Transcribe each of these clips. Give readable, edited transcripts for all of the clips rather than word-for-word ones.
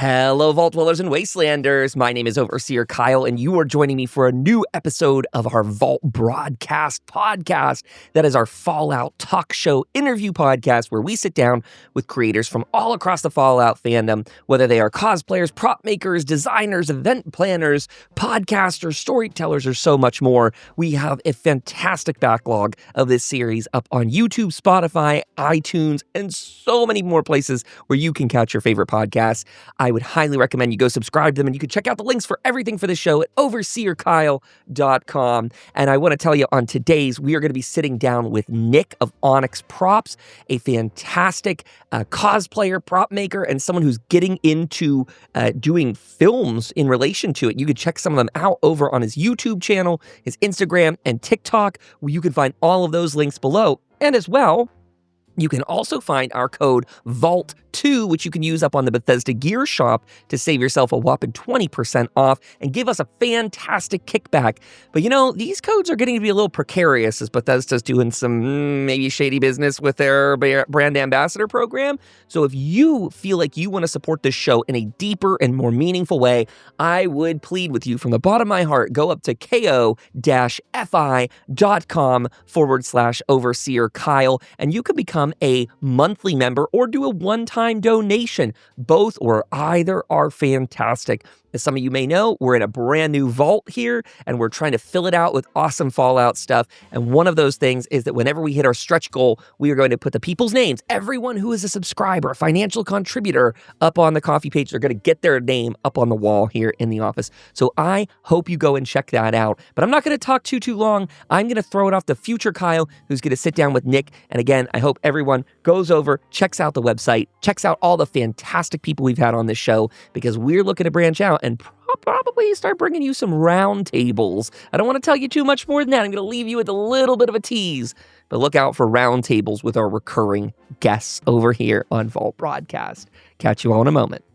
Hello, Vault Dwellers and Wastelanders. My name is Overseer Kyle, and you are joining me for a new episode of our Vault Broadcast podcast. That is our Fallout talk show interview podcast where we sit down with creators from all across the Fallout fandom, whether they are cosplayers, prop makers, designers, event planners, podcasters, storytellers, or so much more. We have a fantastic backlog of this series up on YouTube, Spotify, iTunes, and so many more places where you can catch your favorite podcasts. I would highly recommend you go subscribe to them, and you can check out the links for everything for the show at overseerkyle.com. And I want to tell you, on today's, we are going to be sitting down with Nick of Onyx Props, a fantastic cosplayer, prop maker, and someone who's getting into doing films in relation to it. You can check some of them out over on his YouTube channel, his Instagram, and TikTok, where you can find all of those links below. And as well, you can also find our code VAULT2, which you can use up on the Bethesda Gear Shop to save yourself a whopping 20% off and give us a fantastic kickback. But you know, these codes are getting to be a little precarious as Bethesda's doing some maybe shady business with their brand ambassador program. So if you feel like you want to support this show in a deeper and more meaningful way, I would plead with you from the bottom of my heart, go up to ko-fi.com/overseer Kyle, and you can become a monthly member or do a one-time donation. Both or either are fantastic. As some of you may know, we're in a brand new vault here, and we're trying to fill it out with awesome Fallout stuff. And one of those things is that whenever we hit our stretch goal, we are going to put the people's names, everyone who is a subscriber, a financial contributor, up on the coffee page. They're going to get their name up on the wall here in the office. So I hope you go and check that out. But I'm not going to talk too long. I'm going to throw it off to future Kyle, who's going to sit down with Nick. And again, I hope everyone goes over, checks out the website, checks out all the fantastic people we've had on this show, because we're looking to branch out and probably start bringing you some round tables. I don't want to tell you too much more than that. I'm going to leave you with a little bit of a tease, but look out for round tables with our recurring guests over here on Vault Broadcast. Catch you all in a moment.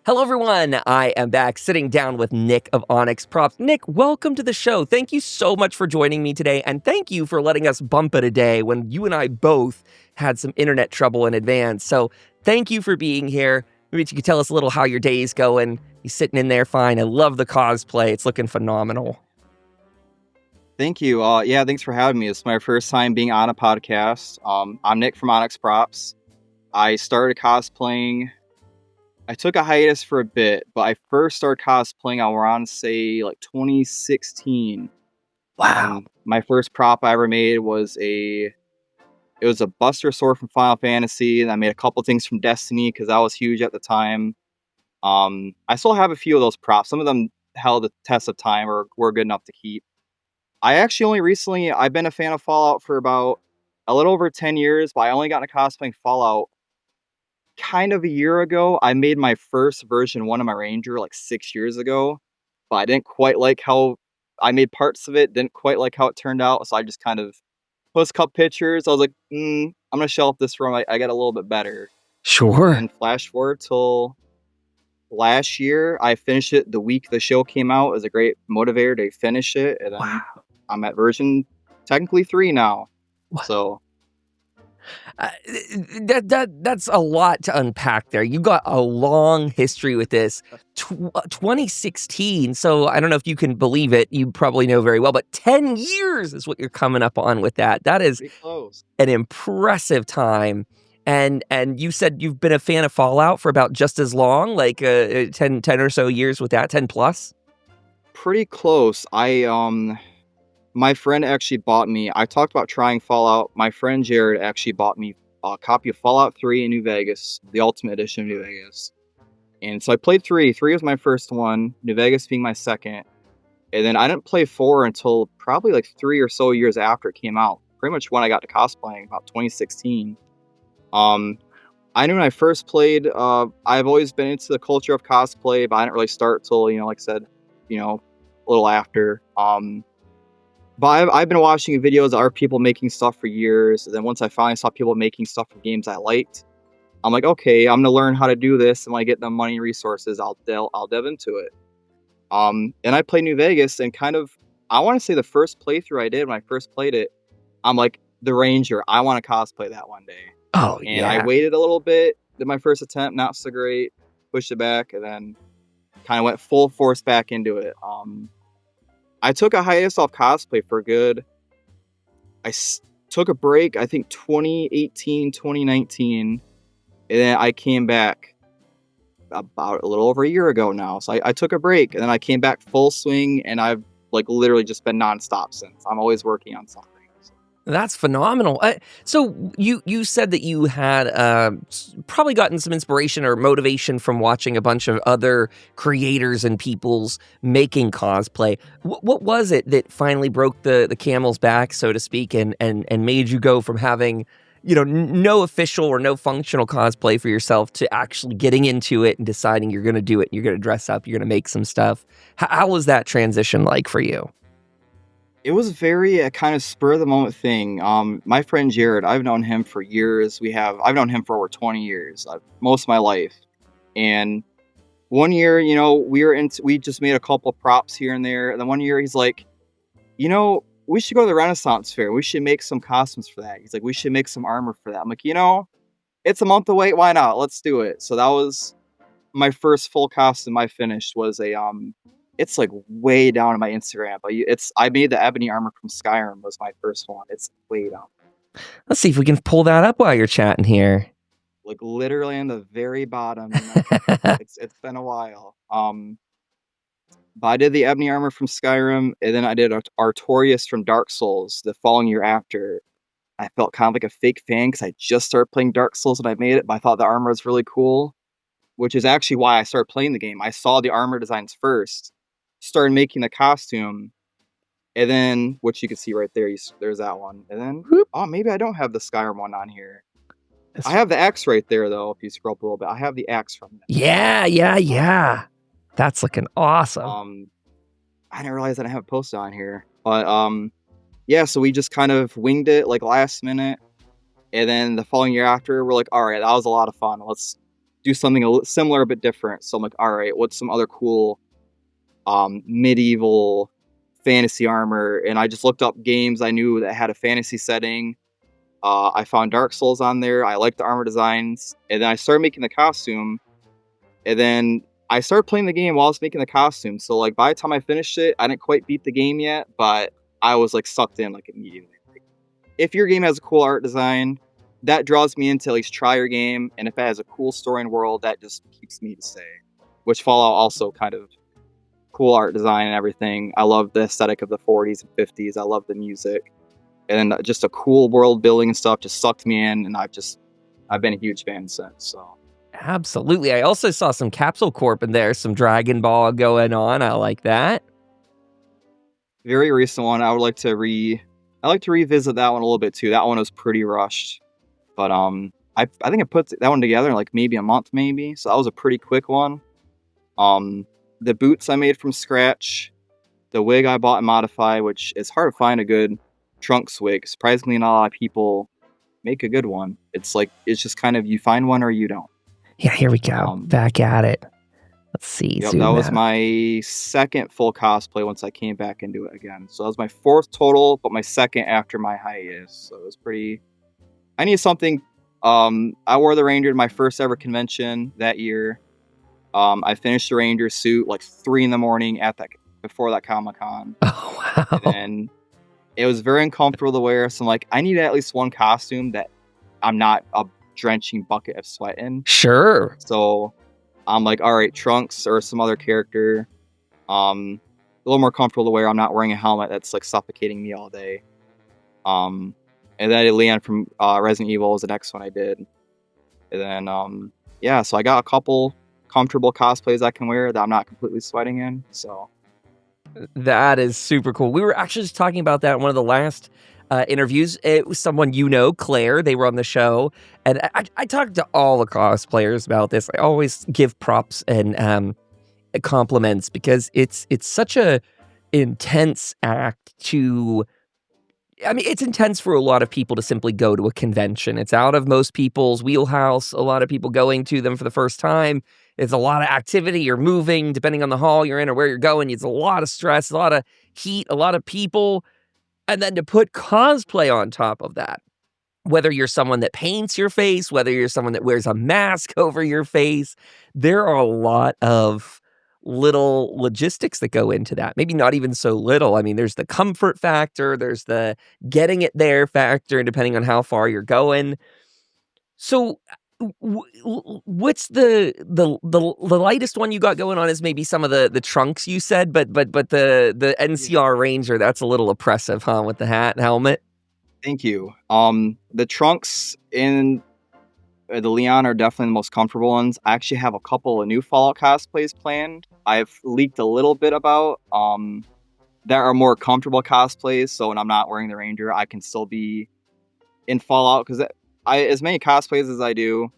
Hello, everyone. I am back sitting down with Nick of Onyx Props. Nick, welcome to the show. Thank you so much for joining me today, and thank you for letting us bump it a day when you and I both had some internet trouble in advance. So thank you for being here. Maybe you could tell us a little how your day's going. You're sitting in there fine. I love the cosplay. It's looking phenomenal. Thank you. Yeah, thanks for having me. It's my first time being on a podcast. I'm Nick from Onyx Props. I started cosplaying. I took a hiatus for a bit, but I first started cosplaying, I want to say, like 2016. Wow. My first prop I ever made was a Buster Sword from Final Fantasy, and I made a couple things from Destiny because that was huge at the time. I still have a few of those props. Some of them held the test of time or were good enough to keep. I've been a fan of Fallout for about a little over 10 years, but I only got into cosplaying Fallout kind of a year ago. I made my first version 1 of my Ranger like 6 years ago, but I didn't quite like how I made parts of it, didn't quite like how it turned out, so I just kind of post a couple pictures. I was like, I'm going to shelf this for I got a little bit better. Sure. And flash forward till last year, I finished it the week the show came out. It was a great motivator to finish it. And then I'm at version technically 3 now. Wow. So that's a lot to unpack there. You got a long history with this. 2016, so I don't know if you can believe it. You probably know very well, but 10 years is what you're coming up on with that. That is an impressive time. And you said you've been a fan of Fallout for about just as long, like 10 or so years with that, 10 plus? Pretty close. My friend actually bought me, I talked about trying Fallout. My friend Jared actually bought me a copy of Fallout 3 in New Vegas, the Ultimate Edition of New Vegas. And so I played 3. 3 was my first one, New Vegas being my second. And then I didn't play 4 until probably like 3 or so years after it came out. Pretty much when I got to cosplaying, about 2016. I knew when I first played, I've always been into the culture of cosplay, but I didn't really start till, like I said, a little after. But I've been watching videos of other people making stuff for years. And then once I finally saw people making stuff for games I liked, I'm like, okay, I'm going to learn how to do this. And when I get the money and resources, I'll delve into it. And I played New Vegas, and kind of, I want to say the first playthrough I did when I first played it, I'm like, the Ranger, I want to cosplay that one day. Oh, and I waited a little bit, did my first attempt, not so great. pushed it back, and then kind of went full force back into it. I took a hiatus off cosplay for good. Took a break, I think 2018, 2019, and then I came back about a little over a year ago now. So I took a break, and then I came back full swing, and I've like literally just been nonstop since. I'm always working on something. That's phenomenal. So you said that you had probably gotten some inspiration or motivation from watching a bunch of other creators and people's making cosplay. What was it that finally broke the camel's back, so to speak, and made you go from having, you know, no official or no functional cosplay for yourself to actually getting into it and deciding you're going to do it, you're going to dress up, you're going to make some stuff? How was that transition like for you? It was very a kind of spur of the moment thing. My friend Jared, I've known him for years. I've known him for over 20 years, most of my life. And one year, you know, we just made a couple props here and there. And then one year he's like, you know, we should go to the Renaissance Fair. We should make some costumes for that. He's like, we should make some armor for that. I'm like, you know, it's a month away. Why not? Let's do it. So that was my first full costume I finished was it's like way down on my Instagram, but I made the ebony armor from Skyrim was my first one. It's way down. Let's see if we can pull that up while you're chatting here. Like literally on the very bottom. It's been a while. But I did the ebony armor from Skyrim, and then I did Artorias from Dark Souls the following year after. I felt kind of like a fake fan because I just started playing Dark Souls when I made it, but I thought the armor was really cool, which is actually why I started playing the game. I saw the armor designs first, started making the costume, and then, which you can see right there, there's that one. And then, oh, maybe I don't have the Skyrim one on here. I have the axe right there, though, if you scroll up a little bit. I have the axe from it. Yeah. That's looking awesome. I didn't realize I didn't have it posted on here. But, yeah, so we just kind of winged it, like, last minute. And then the following year after, we're like, all right, that was a lot of fun. Let's do something a little similar but different. So I'm like, all right, what's some other cool medieval fantasy armor? And I just looked up games I knew that had a fantasy setting. I found Dark Souls on there. I liked the armor designs, and then I started making the costume, and then I started playing the game while I was making the costume. So like by the time I finished it, I didn't quite beat the game yet, but I was like sucked in like immediately. Like, if your game has a cool art design, that draws me in to at least try your game, and if it has a cool story and world, that just keeps me to stay. Which Fallout also kind of cool art design and everything. I love the aesthetic of the 40s and 50s. I love the music, and just a cool world building and stuff just sucked me in, and I've been a huge fan since. So absolutely. I also saw some Capsule Corp in there, some Dragon Ball going on. I like that. Very recent one. I would like to revisit that one a little bit too. That one was pretty rushed, but I think I put that one together in like maybe a month, maybe. So that was a pretty quick one. The boots I made from scratch, the wig I bought and modified, which is hard to find a good Trunks wig. Surprisingly, not a lot of people make a good one. It's just kind of you find one or you don't. Yeah, here we go. Back at it. Let's see. Yep, that was my second full cosplay once I came back into it again. So that was my fourth total, but my second after my hiatus. So it was pretty... I needed something... I wore the Ranger to my first ever convention that year. I finished the Ranger suit like 3 a.m. before that Comic-Con. Oh, wow. And it was very uncomfortable to wear. So I'm like, I need at least one costume that I'm not a drenching bucket of sweat in. Sure. So I'm like, all right, Trunks or some other character. A little more comfortable to wear. I'm not wearing a helmet that's like suffocating me all day. And then Leon from Resident Evil was the next one I did. And then, yeah, so I got a couple comfortable cosplays I can wear that I'm not completely sweating in. So that is super cool. We were actually just talking about that in one of the last interviews. It was someone you know, Claire. They were on the show, and I talked to all the cosplayers about this. I always give props and compliments because it's such a intense act to... I mean, it's intense for a lot of people to simply go to a convention. It's out of most people's wheelhouse. A lot of people going to them for the first time. It's a lot of activity. You're moving, depending on the hall you're in or where you're going. It's a lot of stress, a lot of heat, a lot of people. And then to put cosplay on top of that, whether you're someone that paints your face, whether you're someone that wears a mask over your face, there are a lot of little logistics that go into that. Maybe not even so little. I mean, there's the comfort factor, there's the getting it there factor, depending on how far you're going. So, what's the lightest one you got going on is maybe some of the trunks you said, but the NCR Ranger, that's a little oppressive, huh? With the hat and helmet. Thank you. The trunks in the Leon are definitely the most comfortable ones. I actually have a couple of new Fallout cosplays planned. I've leaked a little bit about that are more comfortable cosplays. So when I'm not wearing the Ranger, I can still be in Fallout because as many cosplays as I do,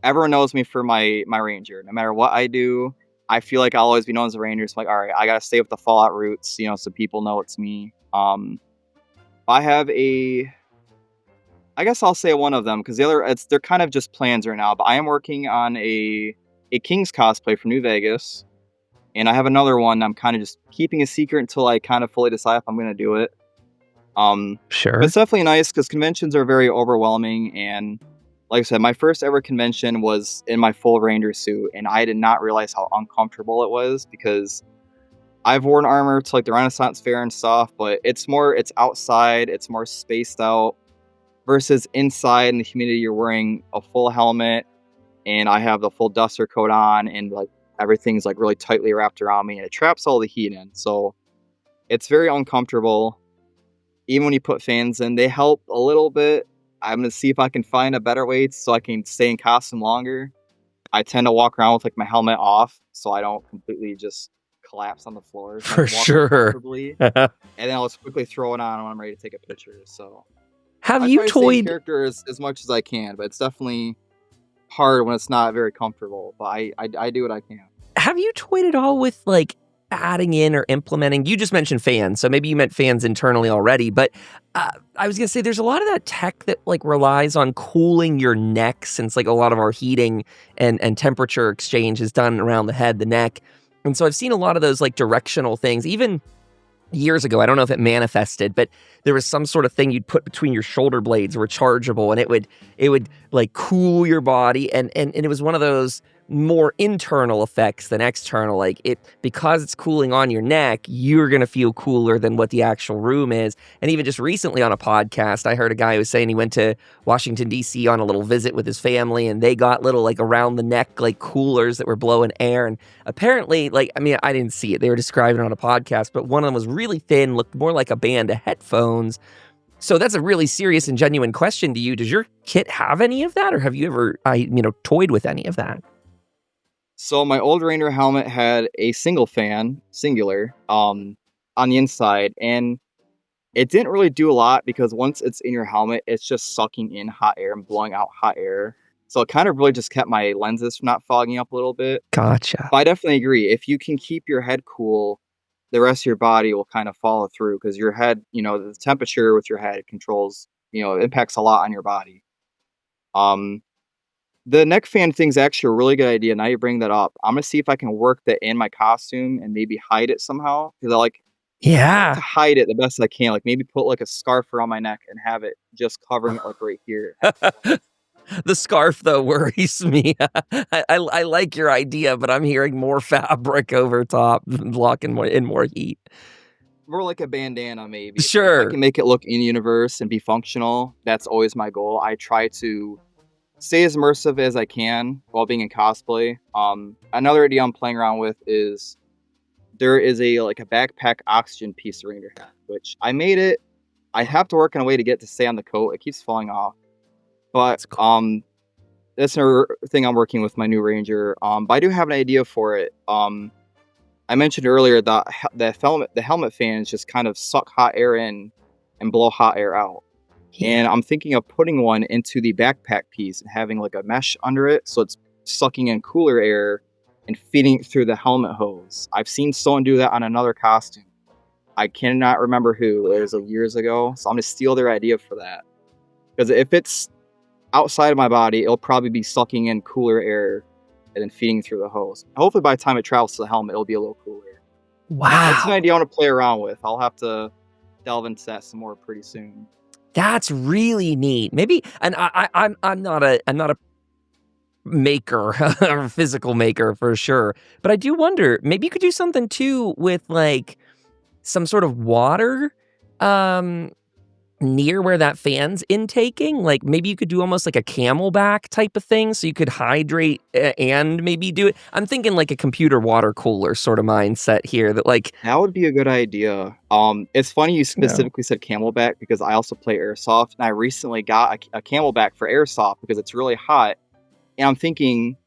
everyone knows me for my Ranger. No matter what I do, I feel like I'll always be known as a Ranger. So like, all right, I gotta stay with the Fallout roots, so people know it's me. I have I guess I'll say one of them because they're kind of just plans right now. But I am working on a King's cosplay from New Vegas, and I have another one I'm kind of just keeping a secret until I kind of fully decide if I'm going to do it. Sure. But it's definitely nice because conventions are very overwhelming, and like I said, my first ever convention was in my full Ranger suit, and I did not realize how uncomfortable it was because I've worn armor to like the Renaissance Fair and stuff, but it's outside, it's more spaced out versus inside in the humidity. You're wearing a full helmet, and I have the full duster coat on, and like everything's like really tightly wrapped around me, and it traps all the heat in. So it's very uncomfortable. Even when you put fans in, they help a little bit. I'm gonna see if I can find a better way so I can stay in costume longer. I tend to walk around with like my helmet off, so I don't completely just collapse on the floor. So For sure. and then I'll just quickly throw it on when I'm ready to take a picture. So Have I you try to stay in toyed? character as much as I can, but it's definitely hard when it's not very comfortable. But I do what I can. Have you toyed at all with like adding in or implementing? You just mentioned fans, so maybe you meant fans internally already. But I was gonna say there's a lot of that tech that like relies on cooling your neck, since like a lot of our heating and temperature exchange is done around the head, the neck. And so I've seen a lot of those like directional things, even years ago. I don't know if it manifested, but there was some sort of thing you'd put between your shoulder blades, rechargeable, and it would like cool your body. And it was one of those more internal effects than external. Like because it's cooling on your neck, you're going to feel cooler than what the actual room is. And even just recently on a podcast, I heard a guy who was saying he went to Washington, D.C. on a little visit with his family, and they got little like around the neck, like coolers that were blowing air. And apparently, like, I mean, I didn't see it. They were describing it on a podcast, but one of them was really thin, looked more like a band of headphones. So that's a really serious and genuine question to you. Does your kit have any of that, or have you ever, toyed with any of that? So my old Ranger helmet had a singular, on the inside, and it didn't really do a lot because once it's in your helmet, it's just sucking in hot air and blowing out hot air. So it kind of really just kept my lenses from not fogging up a little bit. Gotcha. But I definitely agree. If you can keep your head cool, the rest of your body will kind of follow through because your head, the temperature with your head controls, impacts a lot on your body. The neck fan thing's actually a really good idea. Now you bring that up. I'm gonna see if I can work that in my costume and maybe hide it somehow. Because I like to hide it the best I can. Like maybe put like a scarf around my neck and have it just covering it like right here. The scarf though worries me. I like your idea, but I'm hearing more fabric over top, blocking in more heat. More like a bandana, maybe. Sure. If I can make it look in universe and be functional, that's always my goal. I try to stay as immersive as I can while being in cosplay. Another idea I'm playing around with is there is a backpack oxygen piece around your head, which I made it. I have to work on a way to get it to stay on the coat. It keeps falling off. But that's another thing I'm working with my new Ranger. But I do have an idea for it. I mentioned earlier that the helmet fans just kind of suck hot air in and blow hot air out. Yeah. And I'm thinking of putting one into the backpack piece and having like a mesh under it, so it's sucking in cooler air and feeding it through the helmet hose. I've seen someone do that on another costume. I cannot remember who. It was years ago, so I'm gonna steal their idea for that. Because if it's outside of my body, it'll probably be sucking in cooler air and then feeding through the hose. Hopefully by the time it travels to the helmet, it'll be a little cooler. Wow. That's an idea I want to play around with. I'll have to delve into that some more pretty soon. That's really neat. Maybe, and I'm not a maker or physical maker for sure, but I do wonder, maybe you could do something too with like some sort of water near where that fan's intaking. Like maybe you could do almost like a camelback type of thing, so you could hydrate and maybe do it. I'm thinking like a computer water cooler sort of mindset here, that like, That would be a good idea. It's funny you no. specifically said Camelback because I also play Airsoft, and I recently got a Camelback for Airsoft because it's really hot. And I'm thinking,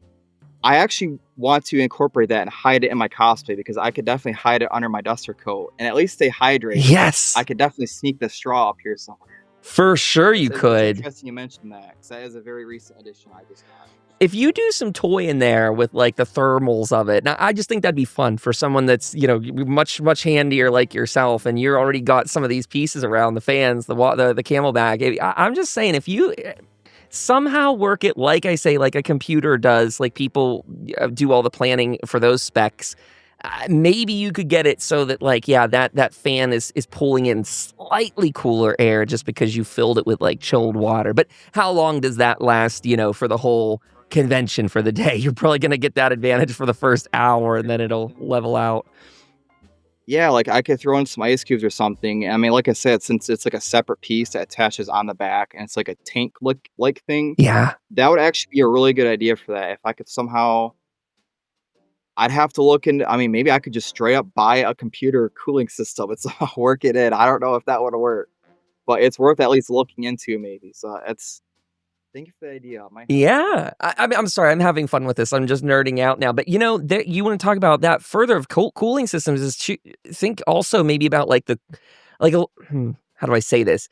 I actually want to incorporate that and hide it in my cosplay because I could definitely hide it under my duster coat and at least stay hydrated. Yes, I could definitely sneak the straw up here somewhere. for sure you It's could. interesting you mentioned that because that is a very recent addition I just got. If you do some toy in there with like the thermals of it, now I just think that'd be fun for someone that's, you know, much handier like yourself, and you're already got some of these pieces around the fans, the camelback. I'm just saying, if you somehow work it, like I say, like a computer does, like people do all the planning for those specs. Maybe you could get it so that like, yeah, that fan is pulling in slightly cooler air just because you filled it with like chilled water. But how long does that last, you know, for the whole convention for the day? You're probably going to get that advantage for the first hour and then it'll level out. Yeah, like I could throw in some ice cubes or something. I mean, like I said, since it's like a separate piece that attaches on the back and it's like a tank like thing, Yeah. that would actually be a really good idea for that. If I could somehow, I'd have to look into, I mean, maybe I could just straight up buy a computer cooling system and somehow work it in. I don't know if that would work, but it's worth at least looking into maybe. So thank you for the idea. I might have to- Yeah. I mean, I'm sorry, I'm having fun with this. I'm just nerding out now. But you know, you want to talk about that further of cooling systems is think also maybe about like how do I say this?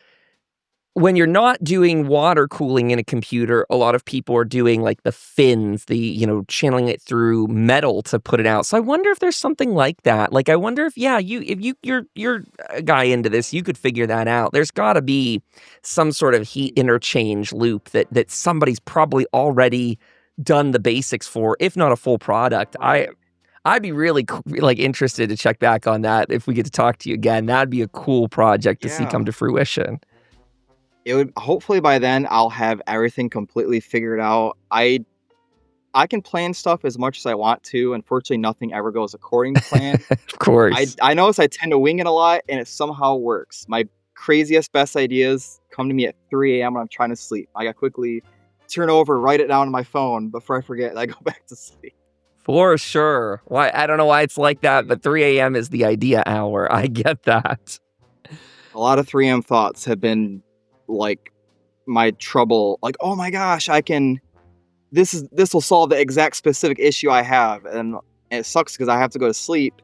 When you're not doing water cooling in a computer, a lot of people are doing like the fins, you know, channeling it through metal to put it out. So I wonder if there's something like that. Like I wonder if, yeah, you're a guy into this, you could figure that out. There's got to be some sort of heat interchange loop that somebody's probably already done the basics for, if not a full product. I'd be really like interested to check back on that if we get to talk to you again. That'd be a cool project to see come Yeah. to fruition. It would, hopefully by then I'll have everything completely figured out. I can plan stuff as much as I want to. Unfortunately, nothing ever goes according to plan. Of course. I notice I tend to wing it a lot, and it somehow works. My craziest, best ideas come to me at 3 a.m. when I'm trying to sleep. I gotta quickly turn over, write it down on my phone before I forget, and I go back to sleep. For sure. Why, I don't know why it's like that, but 3 a.m. is the idea hour. I get that. A lot of 3 a.m. thoughts have been like my trouble. Like, oh my gosh, I can. This will solve the exact specific issue I have, and it sucks because I have to go to sleep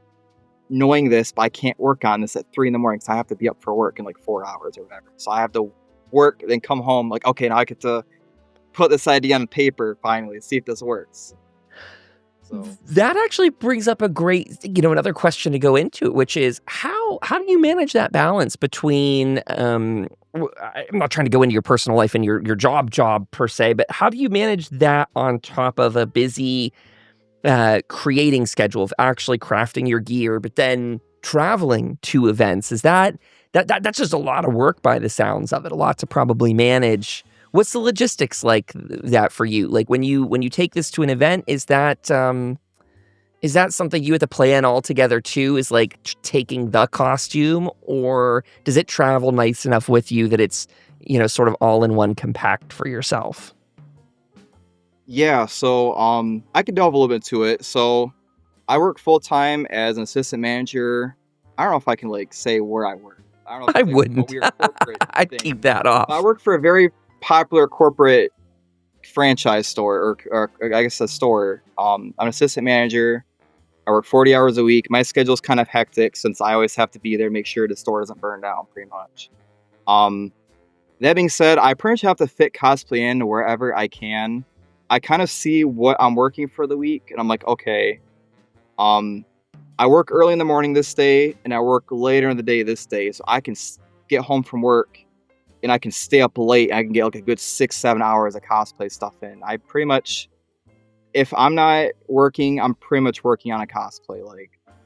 knowing this, but I can't work on this at 3 in the morning because I have to be up for work in like 4 hours or whatever. So I have to work, then come home. Like, okay, now I get to put this idea on paper finally, see if this works. So That actually brings up a great, you know, another question to go into, which is how do you manage that balance between, I'm not trying to go into your personal life and your job per se, but how do you manage that on top of a busy creating schedule of actually crafting your gear, but then traveling to events? Is that's just a lot of work by the sounds of it, a lot to probably manage. What's the logistics like that for you? Like when you take this to an event, is that something you have to plan all together too? Is like taking the costume, or does it travel nice enough with you that it's, you know, sort of all in one compact for yourself? yeah, so I could delve a little bit into it. So I work full time as an assistant manager. I don't know if I can like say where I work. I don't know if I it's, like, wouldn't. a weird corporate I'd thing. keep that off. I work for a very popular corporate franchise store, or I guess a store. I'm an assistant manager. I work 40 hours a week. My schedule's kind of hectic since I always have to be there, make sure the store doesn't burn down, pretty much. That being said, I pretty much have to fit cosplay in wherever I can. I kind of see what I'm working for the week, and I'm like, okay, I work early in the morning this day, and I work later in the day this day, so I can get home from work, and I can stay up late, and I can get like a good 6-7 hours of cosplay stuff in. I pretty much, if I'm not working, I'm pretty much working on a cosplay.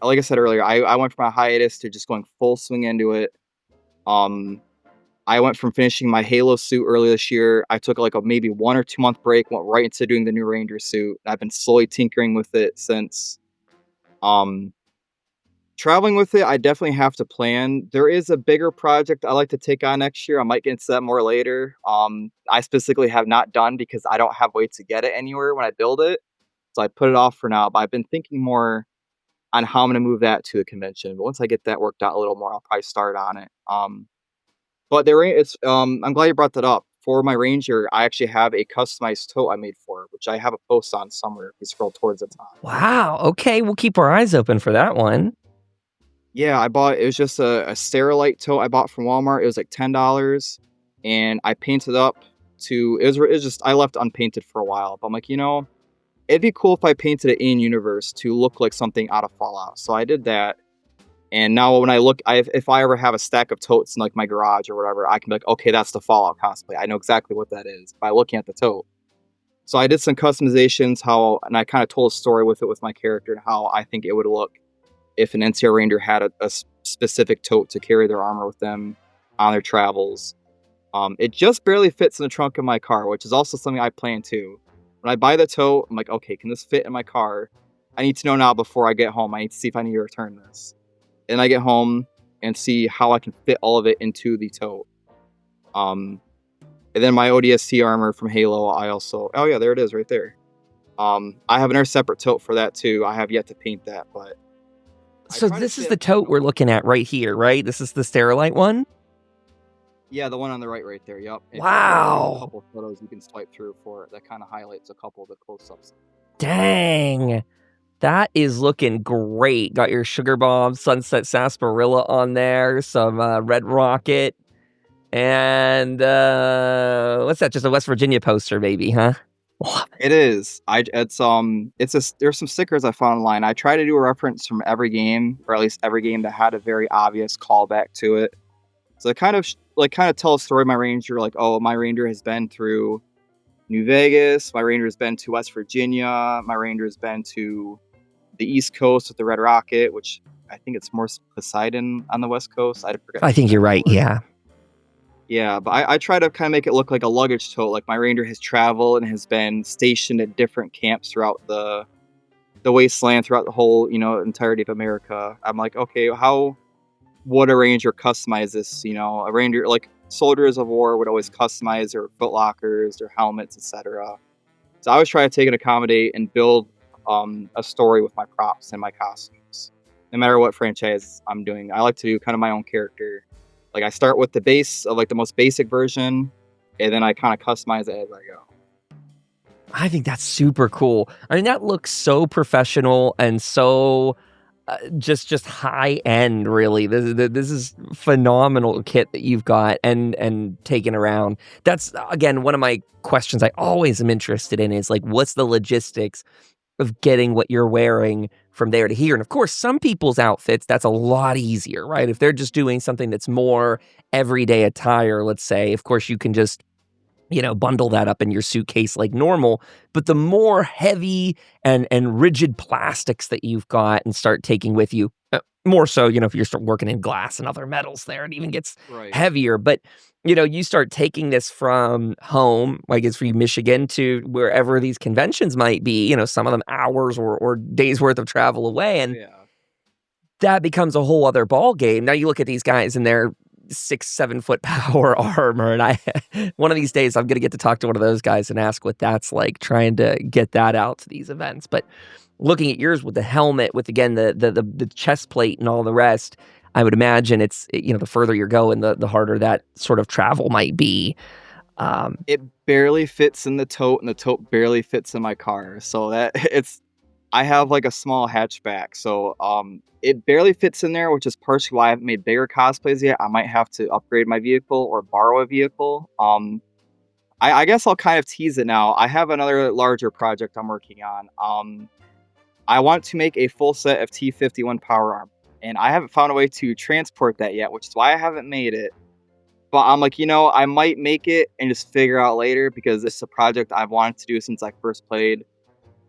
Like I said earlier, I went from a hiatus to just going full swing into it. I went from finishing my Halo suit earlier this year. I took like a maybe 1 or 2 month break, went right into doing the new Ranger suit. I've been slowly tinkering with it since. Um, Traveling with it, I definitely have to plan. There is a bigger project I like to take on next year. I might get into that more later. I specifically have not done because I don't have a way to get it anywhere when I build it. So I put it off for now, but I've been thinking more on how I'm going to move that to the convention. But once I get that worked out a little more, I'll probably start on it. But I'm glad you brought that up. For my Ranger, I actually have a customized tote I made for it, which I have a post on somewhere if you scroll towards the top. Wow. Okay, we'll keep our eyes open for that one. Yeah, it was just a Sterilite tote I bought from Walmart. It was like $10, and I painted up it was just, I left unpainted for a while, but I'm like, it'd be cool if I painted it in universe to look like something out of Fallout. So I did that. And now when if I ever have a stack of totes in like my garage or whatever, I can be like, okay, that's the Fallout cosplay. I know exactly what that is by looking at the tote. So I did some customizations, and I kind of told a story with it with my character and how I think it would look if an NCR Ranger had a specific tote to carry their armor with them on their travels. It just barely fits in the trunk of my car, which is also something I plan to. When I buy the tote, I'm like, okay, can this fit in my car? I need to know now before I get home. I need to see if I need to return this. And I get home and see how I can fit all of it into the tote. And then my ODST armor from Halo, oh yeah, there it is right there. I have another separate tote for that too. I have yet to paint that, but. So this is the tote we're looking at right here, right? This is the Sterilite one? Yeah, the one on the right there. Yep. Wow. A couple of photos you can swipe through for it. That kind of highlights a couple of the close-ups. Dang. That is looking great. Got your Sugar Bomb, Sunset Sarsaparilla on there, some Red Rocket, and what's that? Just a West Virginia poster, maybe, huh? It is. There's some stickers I found online. I try to do a reference from every game, or at least every game that had a very obvious callback to it. So I kind of tell a story of my Ranger, like, oh, my Ranger has been through New Vegas, my Ranger has been to West Virginia, my Ranger has been to the East Coast with the Red Rocket, which I think it's more Poseidon on the West Coast. I think you're right, yeah. Yeah, but I try to kind of make it look like a luggage tote. Like my Ranger has traveled and has been stationed at different camps throughout the wasteland, throughout the whole, entirety of America. I'm like, okay, how would a Ranger customize this? A Ranger, like soldiers of war, would always customize their footlockers, their helmets, etc. So I always try to take and accommodate and build a story with my props and my costumes. No matter what franchise I'm doing, I like to do kind of my own character. Like I start with the base of like the most basic version, and then I kind of customize it as I go. I think that's super cool. I mean, that looks so professional and so just high end. Really, this is phenomenal kit that you've got and taken around. That's again one of my questions I always am interested in is like, what's the logistics of getting what you're wearing from there to here? And of course, some people's outfits, that's a lot easier, right? If they're just doing something that's more everyday attire, let's say, of course, you can just, bundle that up in your suitcase like normal. But the more heavy and rigid plastics that you've got and start taking with you, more so, if you start working in glass and other metals there, it even gets heavier. But you start taking this from home, like it's from Michigan to wherever these conventions might be, some of them hours or days worth of travel away. And that becomes a whole other ball game. Now you look at these guys and they're 6-7 foot power armor. And one of these days I'm going to get to talk to one of those guys and ask what that's like, trying to get that out to these events. But looking at yours with the helmet, with again, the chest plate and all the rest, I would imagine it's, the further you're going, the harder that sort of travel might be. It barely fits in the tote, and the tote barely fits in my car. So I have like a small hatchback. So it barely fits in there, which is partially why I haven't made bigger cosplays yet. I might have to upgrade my vehicle or borrow a vehicle. I guess I'll kind of tease it now. I have another larger project I'm working on. I want to make a full set of T-51 power armor. And I haven't found a way to transport that yet, which is why I haven't made it. But I'm like, I might make it and just figure out later, because this is a project I've wanted to do since I first played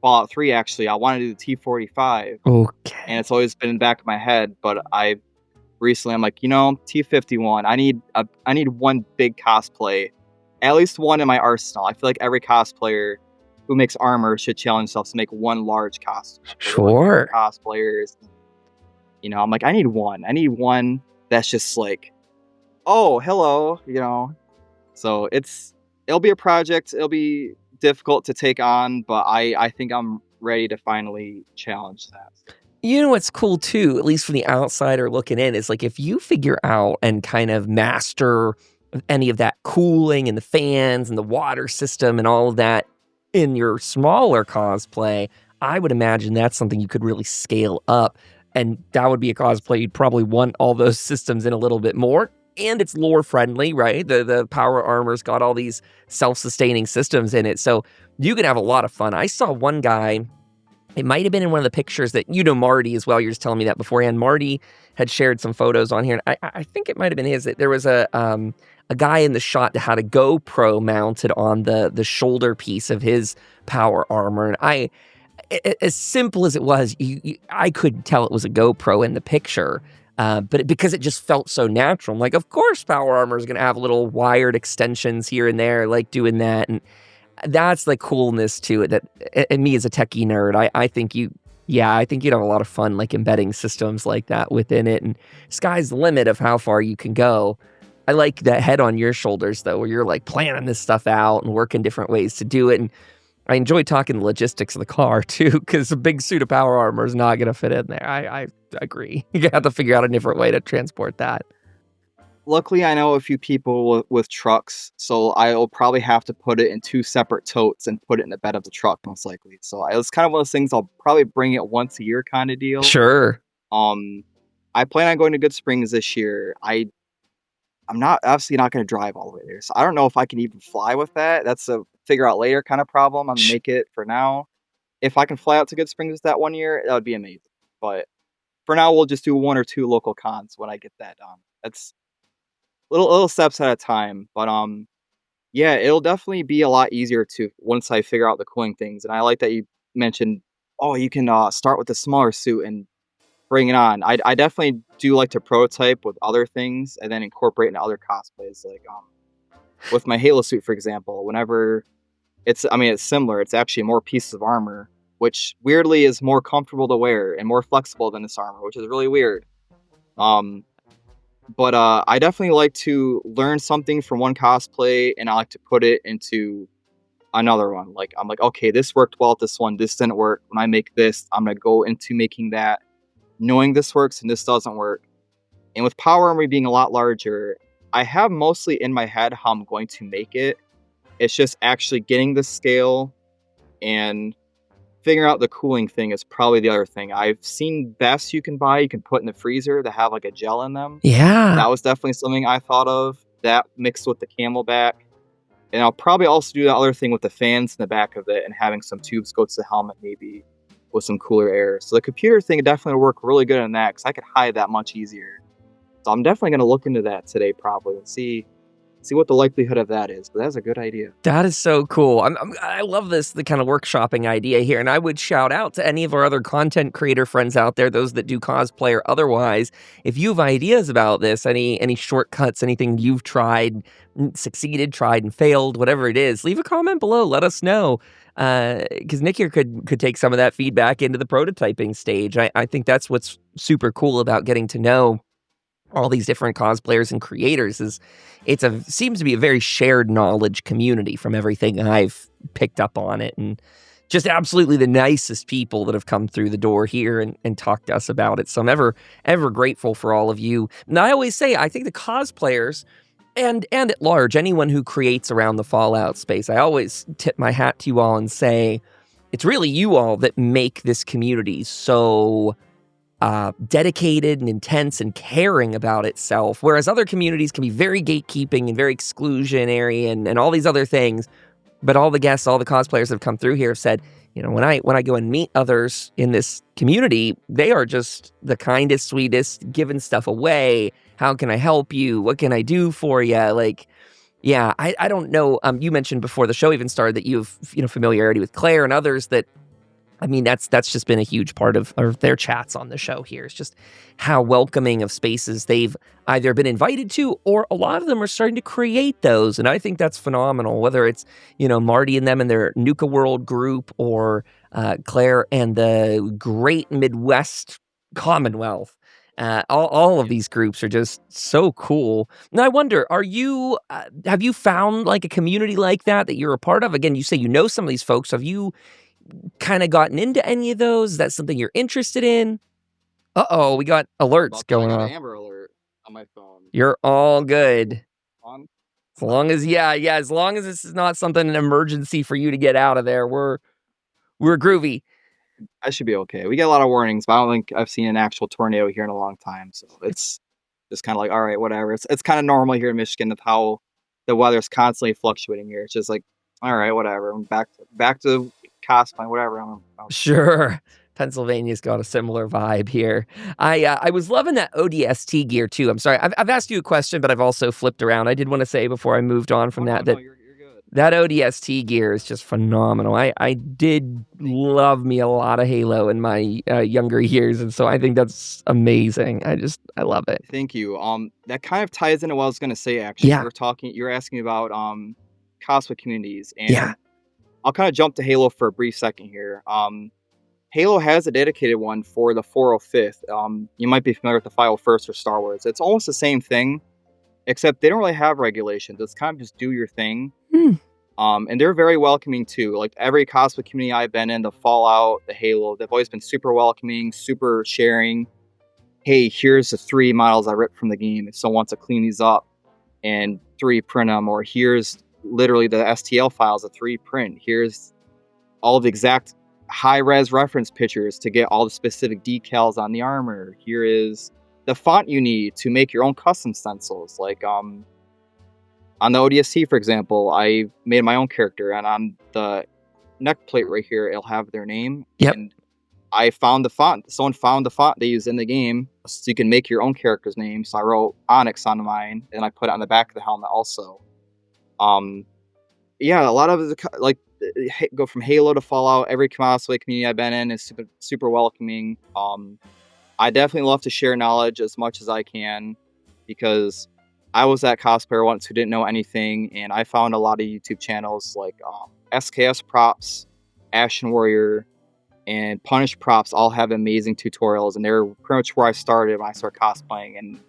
Fallout 3, actually. I wanted to do the T-45. Okay. And it's always been in the back of my head, but I recently. I'm like, T51. I need one big cosplay, at least one in my arsenal. I feel like every cosplayer who makes armor should challenge themselves to make one large costume. Sure. Cosplayers, I'm like, I need one. I need one that's just like, oh, hello, So it'll be a project. It'll be difficult to take on, but I think I'm ready to finally challenge that. You know what's cool too, at least from the outsider looking in, is like if you figure out and kind of master any of that cooling and the fans and the water system and all of that in your smaller cosplay, I would imagine that's something you could really scale up. And that would be a cosplay you'd probably want all those systems in a little bit more. And it's lore friendly, right? The power armor's got all these self-sustaining systems in it. So you can have a lot of fun. I saw one guy, it might have been in one of the pictures that, Marty as well. You're just telling me that beforehand. Marty had shared some photos on here. And I think it might have been his. There was a guy in the shot that had a GoPro mounted on the shoulder piece of his power armor. And as simple as it was, I could tell it was a GoPro in the picture. But because it just felt so natural. I'm like, of course power armor is going to have little wired extensions here and there, like doing that. And that's the coolness to it, that, and me as a techie nerd, I think you'd have a lot of fun, like embedding systems like that within it. And sky's the limit of how far you can go. I like that head on your shoulders, though, where you're like planning this stuff out and working different ways to do it. And I enjoy talking the logistics of the car, too, because a big suit of power armor is not going to fit in there. I agree. You have to figure out a different way to transport that. Luckily, I know a few people with trucks, so I'll probably have to put it in 2 separate totes and put it in the bed of the truck, most likely. So it's kind of one of those things, I'll probably bring it once a year kind of deal. Sure. I plan on going to Good Springs this year. I'm obviously not going to drive all the way there, so I don't know if I can even fly with that. That's a figure out later kind of problem. I'm going to make it for now. If I can fly out to Good Springs that one year, that would be amazing. But for now, we'll just do 1 or 2 local cons when I get that done. That's little steps at a time. But yeah, it'll definitely be a lot easier to once I figure out the cooling things. And I like that you mentioned, you can start with the smaller suit and bring it on. I definitely do like to prototype with other things and then incorporate into other cosplays. Like with my Halo suit, for example, whenever it's similar. It's actually more pieces of armor, which weirdly is more comfortable to wear and more flexible than this armor, which is really weird. But I definitely like to learn something from one cosplay and I like to put it into another one. Like, I'm like, okay, this worked well at this one. This didn't work. When I make this, I'm going to go into making that, knowing this works and this doesn't work. And with power armor being a lot larger, I have mostly in my head how I'm going to make it. It's just actually getting the scale and figuring out the cooling thing is probably the other thing. I've seen vests you can buy, you can put in the freezer that have like a gel in them. Yeah. That was definitely something I thought of. That mixed with the camelback. And I'll probably also do the other thing with the fans in the back of it and having some tubes go to the helmet maybe with some cooler air. So the computer thing definitely work really good on that because I could hide that much easier. So I'm definitely going to look into that today probably and see what the likelihood of that is. But that's a good idea. That is so cool. I love the kind of workshopping idea here. And I would shout out to any of our other content creator friends out there, those that do cosplay or otherwise. If you have ideas about this, any shortcuts, anything you've tried, succeeded, tried and failed, whatever it is, leave a comment below. Let us know. Because Nick here could take some of that feedback into the prototyping stage. I think that's what's super cool about getting to know all these different cosplayers and creators is seems to be a very shared knowledge community from everything I've picked up on it, and just absolutely the nicest people that have come through the door here and talked to us about it. So I'm ever grateful for all of you. And I always say, I think the cosplayers and at large, anyone who creates around the Fallout space, I always tip my hat to you all and say, it's really you all that make this community so dedicated and intense and caring about itself, whereas other communities can be very gatekeeping and very exclusionary and all these other things. But all the guests, all the cosplayers that have come through here have said, when I go and meet others in this community, they are just the kindest, sweetest, giving stuff away. How can I help you? What can I do for you? Like, yeah, I don't know. You mentioned before the show even started that you have familiarity with Claire and others that I mean, that's just been a huge part of their chats on the show here. It's just how welcoming of spaces they've either been invited to, or a lot of them are starting to create those. And I think that's phenomenal, whether it's, Marty and them and their Nuka World group, or Claire and the Great Midwest Commonwealth. All of these groups are just so cool. Now, I wonder, have you found like a community like that you're a part of? Again, you say some of these folks. Have you kind of gotten into any of those? Is that something you're interested in? Uh-oh, we got alerts going I got off. an Amber Alert on my phone. You're all good. On? As long as, as long as this is not an emergency for you to get out of there, we're groovy. I should be okay. We get a lot of warnings, but I don't think I've seen an actual tornado here in a long time. So it's just kind of like, all right, whatever. It's kind of normal here in Michigan of how the weather's constantly fluctuating here. It's just like, all right, whatever. I'm back to cosplay, whatever. Sure. Pennsylvania's got a similar vibe here. I was loving that ODST gear too. I'm sorry, I've asked you a question, but I've also flipped around. I did want to say before I moved on from that you're good. That ODST gear is just phenomenal. I did love me a lot of Halo in my younger years, and so I think that's amazing. I love it. Thank you. That kind of ties into what I was gonna say. Actually, Yeah. You're asking about cosplay communities, and Yeah. I'll kind of jump to Halo for a brief second here. Halo has a dedicated one for the 405th. You might be familiar with the 501st or Star Wars. It's almost the same thing, except they don't really have regulations. It's kind of just do your thing. And they're very welcoming too. Like every cosplay community I've been in, the Fallout, the Halo, they've always been super welcoming, super sharing. Hey, here's the 3 models I ripped from the game. If someone wants to clean these up and 3 print them, or here's literally the STL files, a 3 print. Here's all of the exact high-res reference pictures to get all the specific decals on the armor. Here is the font you need to make your own custom stencils. Like on the ODST, for example, I made my own character, and on the neck plate right here, it'll have their name. Yep. And I found the font. Someone found the font they use in the game, so you can make your own character's name. So I wrote Onyx on mine, and I put it on the back of the helmet also. Yeah, a lot of the go from Halo to Fallout. Every cosplay community I've been in is super, super welcoming. I definitely love to share knowledge as much as I can, because I was that cosplayer once who didn't know anything, and I found a lot of YouTube channels like SKS Props, Ashen Warrior, and Punish Props all have amazing tutorials, and they're pretty much where I started when I started cosplaying. And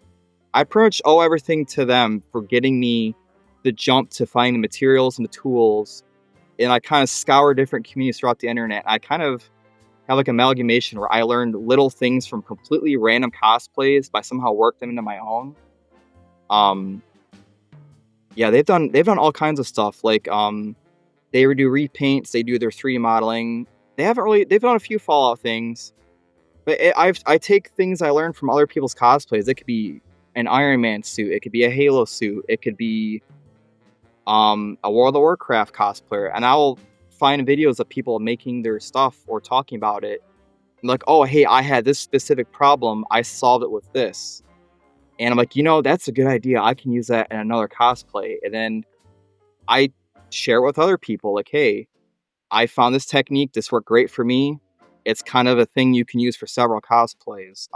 I pretty much owe everything to them for getting me the jump to find the materials and the tools. And I kind of scour different communities throughout the internet. I kind of have like amalgamation where I learned little things from completely random cosplays, but I somehow worked them into my own. Yeah, they've done all kinds of stuff. Like they do repaints, they do their 3D modeling. They've done a few Fallout things, but I take things I learned from other people's cosplays. It could be an Iron Man suit, it could be a Halo suit, it could be a World of Warcraft cosplayer, and I'll find videos of people making their stuff or talking about it. I'm like, oh, hey, I had this specific problem, I solved it with this. And I'm like, that's a good idea. I can use that in another cosplay. And then I share it with other people. Like, hey, I found this technique. This worked great for me. It's kind of a thing you can use for several cosplays.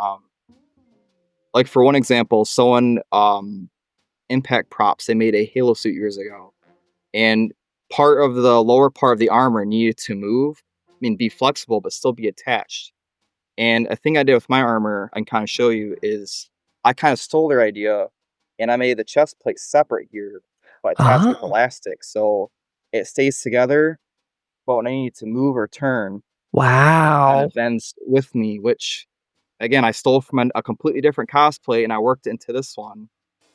Like for one example, someone, Impact Props, they made a Halo suit years ago. And part of the lower part of the armor needed to move. I mean, be flexible, but still be attached. And a thing I did with my armor, I can kind of show you, is I kind of stole their idea, and I made the chest plate separate here, but attached with elastic, so it stays together. But when I need to move or turn, wow, it kind of bends with me. Which, again, I stole from a completely different cosplay, and I worked it into this one.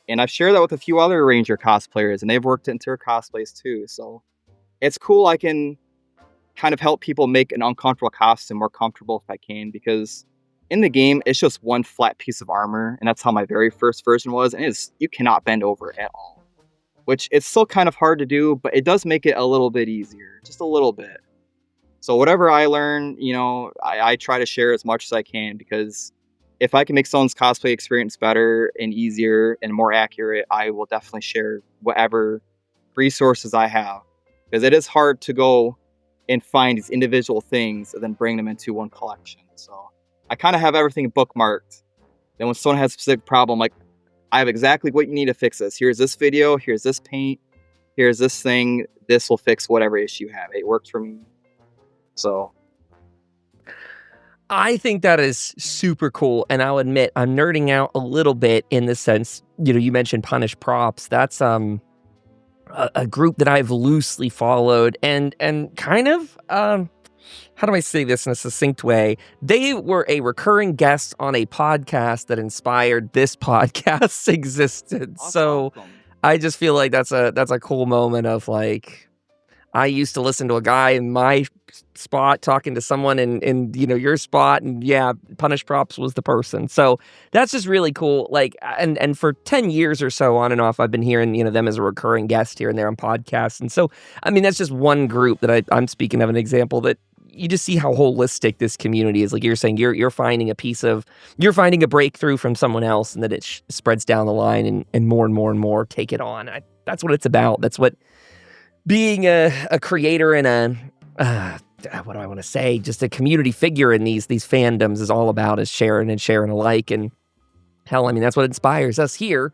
And I've shared that with a few other Ranger cosplayers, and they've worked it into their cosplays too. So it's cool. I can kind of help people make an uncomfortable costume more comfortable if I can, because in the game, it's just one flat piece of armor, and that's how my very first version was, and you cannot bend over it at all. Which it's still kind of hard to do, but it does make it a little bit easier, just a little bit. So whatever I learn, I try to share as much as I can, because if I can make someone's cosplay experience better and easier and more accurate, I will definitely share whatever resources I have. Because it is hard to go and find these individual things and then bring them into one collection. So I kind of have everything bookmarked. Then when someone has a specific problem, like, I have exactly what you need to fix this. Here's this video. Here's this paint. Here's this thing. This will fix whatever issue you have. It works for me. So I think that is super cool, and I'll admit I'm nerding out a little bit in the sense, you mentioned Punish Props. That's a group that I've loosely followed, and kind of how do I say this in a succinct way? They were a recurring guest on a podcast that inspired this podcast's existence. So awesome. I just feel like that's a cool moment of like, I used to listen to a guy in my spot talking to someone in your spot, and yeah, Punish Props was the person. So that's just really cool. Like, and for 10 years or so, on and off, I've been hearing them as a recurring guest here and there on podcasts. And so, I mean, that's just one group that I'm speaking of, an example that you just see how holistic this community is. Like you're saying, you're finding you're finding a breakthrough from someone else, and that it spreads down the line, and more and more and more take it on. That's what it's about. That's what being a creator and what do I want to say? Just a community figure in these fandoms is all about, is sharing alike. And hell, I mean, that's what inspires us here.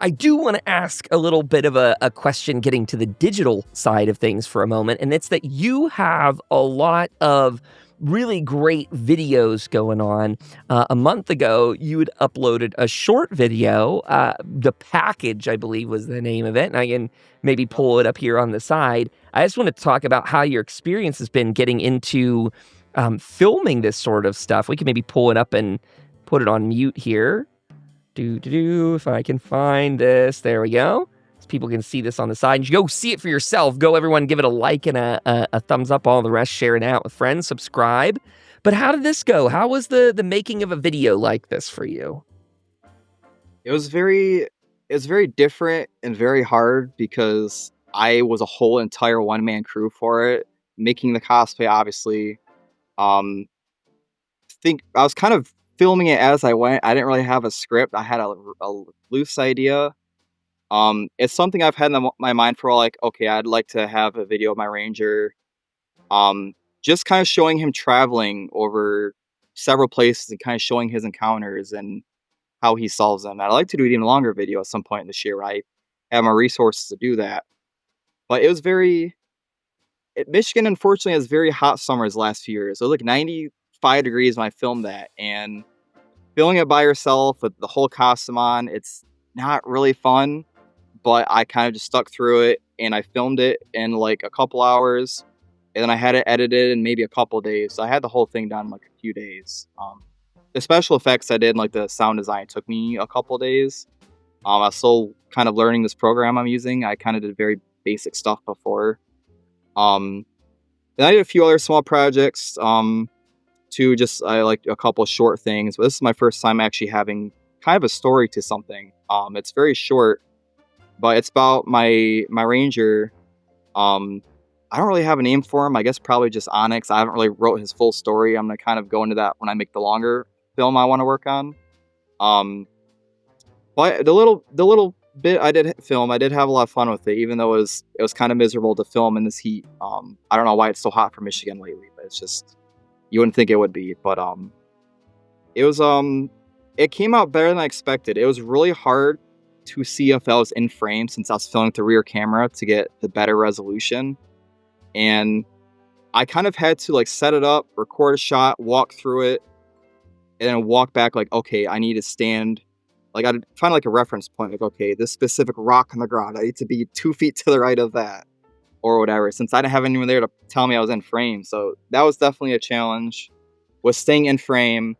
I do want to ask a little bit of a question getting to the digital side of things for a moment. And it's that you have a lot of really great videos going on. A month ago, you had uploaded a short video. The Package, I believe, was the name of it. And I can maybe pull it up here on the side. I just want to talk about how your experience has been getting into filming this sort of stuff. We can maybe pull it up and put it on mute here. If I can find this. There we go. So people can see this on the side. You go see it for yourself. Go, everyone, give it a like and a thumbs up. All the rest, share it out with friends, subscribe. But how did this go? How was the making of a video like this for you? it was very different and very hard because I was a whole entire one-man crew for it. Making the cosplay, obviously. Think I was kind of filming it as I went. I didn't really have a script. I had a loose idea. It's something I've had in my mind for like, okay, I'd like to have a video of my ranger. Just kind of showing him traveling over several places and kind of showing his encounters and how he solves them. I'd like to do an even longer video at some point this year, right? Have my resources to do that. But Michigan, unfortunately, has very hot summers the last few years. It was like 95 degrees when I filmed that, and filming it by yourself with the whole costume on, it's not really fun, but I kind of just stuck through it, and I filmed it in like a couple hours, and then I had it edited in maybe a couple days. So I had the whole thing done in like a few days. The special effects I did, like the sound design, took me a couple days. I was still kind of learning this program I'm using. I kind of did very basic stuff before. Then I did a few other small projects, too. Just I like a couple short things, but this is my first time actually having kind of a story to something. It's very short, but it's about my ranger. I don't really have a name for him. I guess probably just Onyx. I haven't really wrote his full story. I'm gonna kind of go into that when I make the longer film I want to work on. But the little bit I did film, I did have a lot of fun with it, even though it was kind of miserable to film in this heat. I don't know why it's so hot for Michigan lately, but it's just, you wouldn't think it would be. But it was it came out better than I expected. It was really hard to see if I was in frame since I was filming with the rear camera to get the better resolution. And I kind of had to like set it up, record a shot, walk through it, and then walk back like, okay, I need to stand. Like I'd find like a reference point, like, okay, this specific rock on the ground, I need to be 2 feet to the right of that, or whatever, since I didn't have anyone there to tell me I was in frame. So that was definitely a challenge, was staying in frame.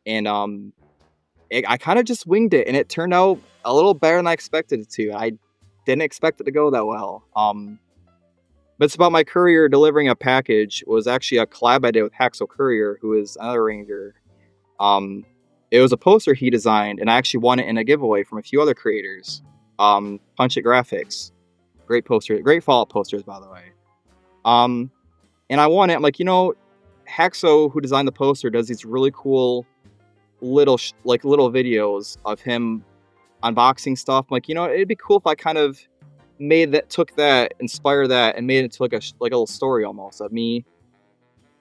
And I kind of just winged it, and it turned out a little better than I expected it to. I didn't expect it to go that well. But it's about my courier delivering a package. It was actually a collab I did with Haxel Courier, who is another ranger. It was a poster he designed, and I actually won it in a giveaway from a few other creators. Punch It Graphics. Great poster. Great Fallout posters, by the way. And I won it. I'm like, Haxo, who designed the poster, does these really cool little videos of him unboxing stuff. I'm like, it'd be cool if I kind of inspired that, and made it into like a little story almost of me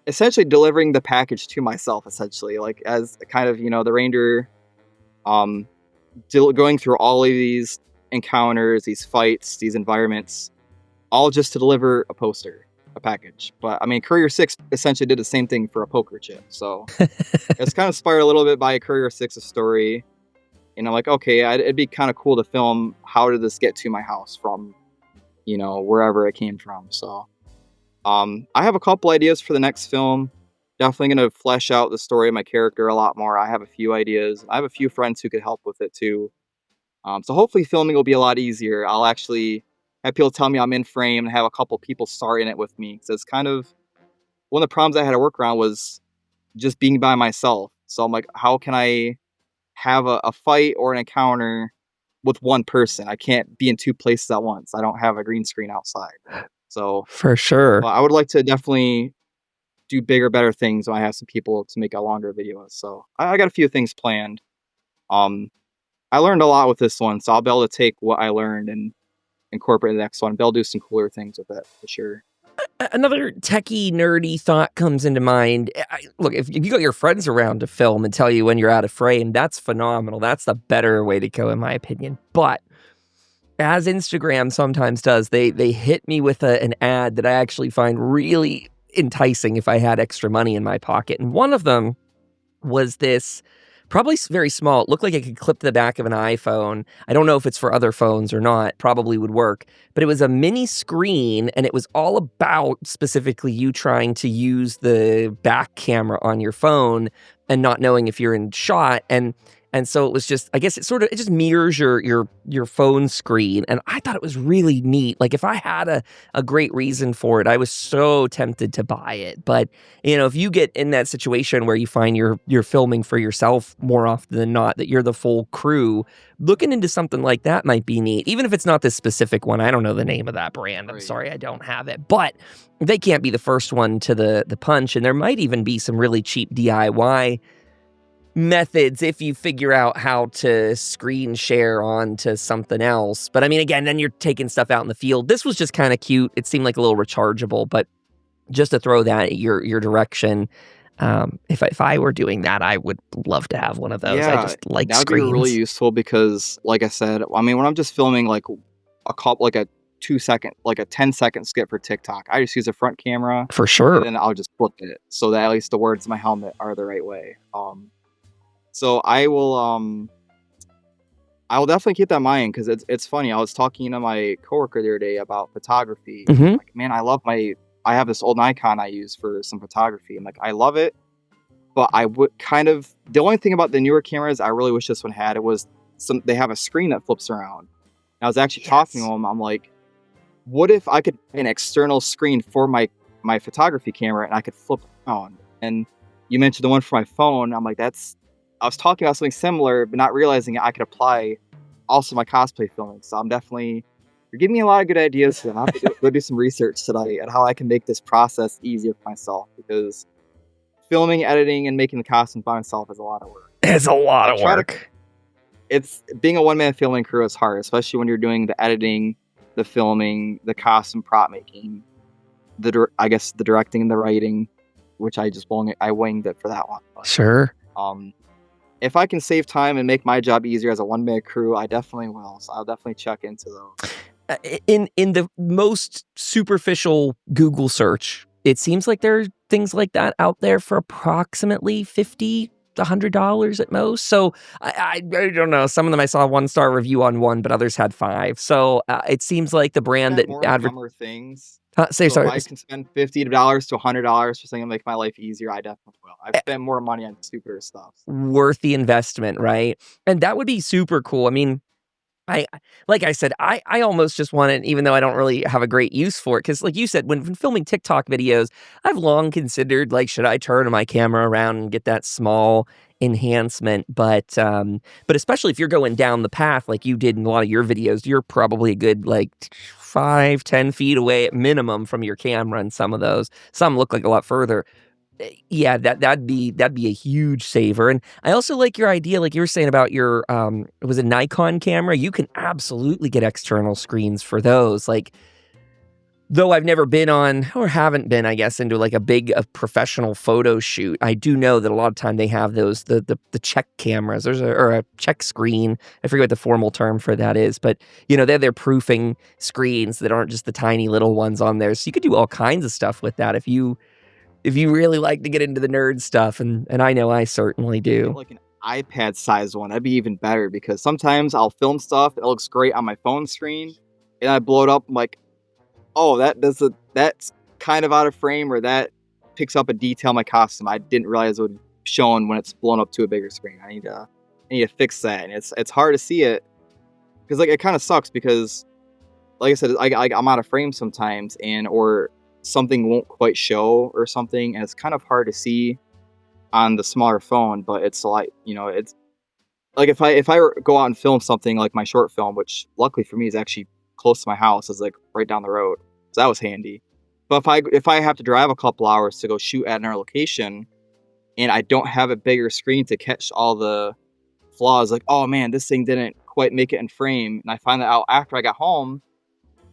essentially delivering the package to myself, essentially, like as kind of, the ranger, going through all of these encounters, these fights, these environments, all just to deliver a package. But I mean, Courier 6 essentially did the same thing for a poker chip. So it's kind of inspired a little bit by Courier 6's story. And I'm like, okay, it'd be kind of cool to film how did this get to my house from, wherever it came from. So I have a couple ideas for the next film. Definitely going to flesh out the story of my character a lot more. I have a few ideas. I have a few friends who could help with it too. So hopefully filming will be a lot easier. I'll actually have people tell me I'm in frame and have a couple people star in it with me. So it's kind of one of the problems I had to work around was just being by myself. So I'm like, how can I have a fight or an encounter with one person? I can't be in two places at once. I don't have a green screen outside. So For sure. I would like to definitely do bigger, better things when I have some people to make a longer video. So I got a few things planned. I learned a lot with this one, so I'll be able to take what I learned and incorporate the next one. Be able to do some cooler things with it for sure. Another techie, nerdy thought comes into mind. Look, if you got your friends around to film and tell you when you're out of frame, that's phenomenal. That's the better way to go, in my opinion. But as Instagram sometimes does, they hit me with an ad that I actually find really enticing if I had extra money in my pocket. And one of them was this, probably very small. It looked like it could clip to the back of an iPhone. I don't know if it's for other phones or not. Probably would work. But it was a mini screen, and it was all about specifically you trying to use the back camera on your phone and not knowing if you're in shot. And so it was just, I guess it just mirrors your phone screen. And I thought it was really neat. Like if I had a great reason for it, I was so tempted to buy it. But, if you get in that situation where you find you're filming for yourself more often than not, that you're the full crew, looking into something like that might be neat. Even if it's not this specific one. I don't know the name of that brand. I'm sorry, I don't have it. But they can't be the first one to the punch. And there might even be some really cheap DIY methods if you figure out how to screen share onto something else. But I mean, again, then you're taking stuff out in the field. This was just kind of cute. It seemed like a little rechargeable, but just to throw that at your direction. If I were doing that, I would love to have one of those. Yeah, I just like that would screens. be really useful because, like I said, I mean, when I'm just filming like a 10-second skit for TikTok, I just use a front camera For sure. and then I'll just flip it so that at least the words in my helmet are the right way. So I will definitely keep that in mind because it's funny. I was talking to my coworker the other day about photography. Mhm. Like, man, I have this old Nikon I use for some photography. I'm like, I love it, but I would the only thing about the newer cameras I really wish this one had, it was they have a screen that flips around. And I was actually talking to him. I'm like, what if I could an external screen for my photography camera and I could flip around? And you mentioned the one for my phone. I'm like, I was talking about something similar, but not realizing I could apply also my cosplay filming. So you're giving me a lot of good ideas. So I'll have to go do some research tonight on how I can make this process easier for myself, because filming, editing, and making the costumes by myself is a lot of work. It's a lot of work. It's being a one-man filming crew is hard, especially when you're doing the editing, the filming, the costume prop making, the directing and the writing, which I winged it for that one. But, Sure. if I can save time and make my job easier as a one-man crew, I definitely will. So I'll definitely check into those. In the most superficial Google search, it seems like there are things like that out there for approximately $50 to $100 at most. So I don't know. Some of them I saw 1-star review on one, but others had 5. So it seems like the brand that more things. Sorry. If I can spend $50 to $100 for something to make my life easier, I definitely will. I've spent more money on stupider stuff. Worth the investment, right? And that would be super cool. I mean, like I said, I almost just want it, even though I don't really have a great use for it. Because like you said, when filming TikTok videos, I've long considered, like, should I turn my camera around and get that small enhancement? But especially if you're going down the path like you did in a lot of your videos, you're probably a good 5-10 feet away at minimum from your camera, and some of those. Some look like a lot further. Yeah, that'd be a huge saver. And I also like your idea, like you were saying about your it was a Nikon camera. You can absolutely get external screens for those. Like, though I've never been on, or haven't been, I guess, into like a professional photo shoot, I do know that a lot of time they have those the check cameras. Or a check screen. I forget what the formal term for that is, but they have their proofing screens that aren't just the tiny little ones on there. So you could do all kinds of stuff with that if you really like to get into the nerd stuff, and I know I certainly Get do. like an iPad size one. That'd be even better because sometimes I'll film stuff. It looks great on my phone screen, and I blow it up. I'm like, oh, that's kind of out of frame, or that picks up a detail in my costume I didn't realize would be shown when it's blown up to a bigger screen. I need to fix that, and it's hard to see it because like it kind of sucks because like I said, I'm out of frame sometimes, and or something won't quite show or something, and it's kind of hard to see on the smaller phone. But it's like it's like if I go out and film something like my short film, which luckily for me is actually close to my house, is like right down the road, so that was handy. But if I have to drive a couple hours to go shoot at another location, and I don't have a bigger screen to catch all the flaws, like, oh man, this thing didn't quite make it in frame, and I find that out after I got home,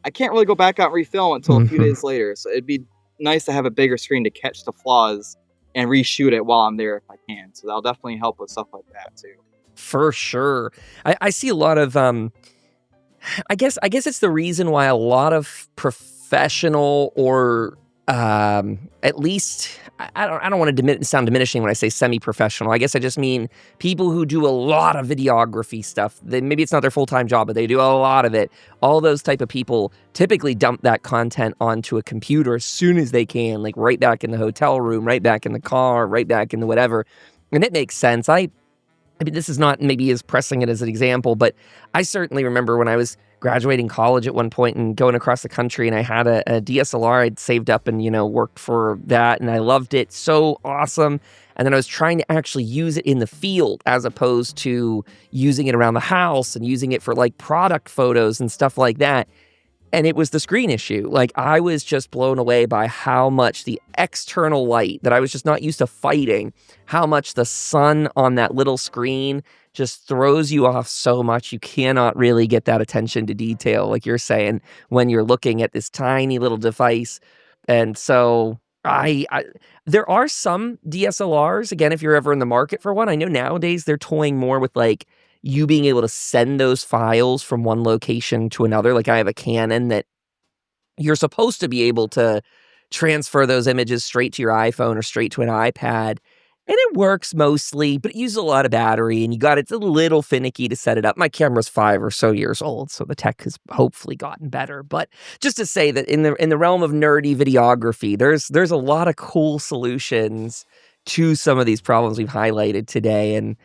I can't really go back out and refilm until a few Mhm. days later. So it'd be nice to have a bigger screen to catch the flaws and reshoot it while I'm there if I can. So that'll definitely help with stuff like that too. For sure. I see a lot of I guess it's the reason why a lot of professional or at least I don't want to sound diminishing when I say semi-professional. I guess I just mean people who do a lot of videography stuff. Maybe it's not their full-time job, but they do a lot of it. All those type of people typically dump that content onto a computer as soon as they can, like right back in the hotel room, right back in the car, right back into whatever. And it makes sense. I mean, this is not maybe as pressing it as an example, but I certainly remember when I was graduating college at one point and going across the country, and I had a DSLR I'd saved up and, worked for that, and I loved it. So awesome. And then I was trying to actually use it in the field as opposed to using it around the house and using it for like product photos and stuff like that. And it was the screen issue. Like, I was just blown away by how much the external light that I was just not used to fighting, how much the sun on that little screen just throws you off so much. You cannot really get that attention to detail, like you're saying, when you're looking at this tiny little device. And so I there are some DSLRs, again, if you're ever in the market for one. I know nowadays they're toying more with like you being able to send those files from one location to another. Like, I have a Canon that you're supposed to be able to transfer those images straight to your iPhone or straight to an iPad. And it works mostly, but it uses a lot of battery, and it's a little finicky to set it up. My camera's 5 or so years old, so the tech has hopefully gotten better. But just to say that in the realm of nerdy videography, there's a lot of cool solutions to some of these problems we've highlighted today. And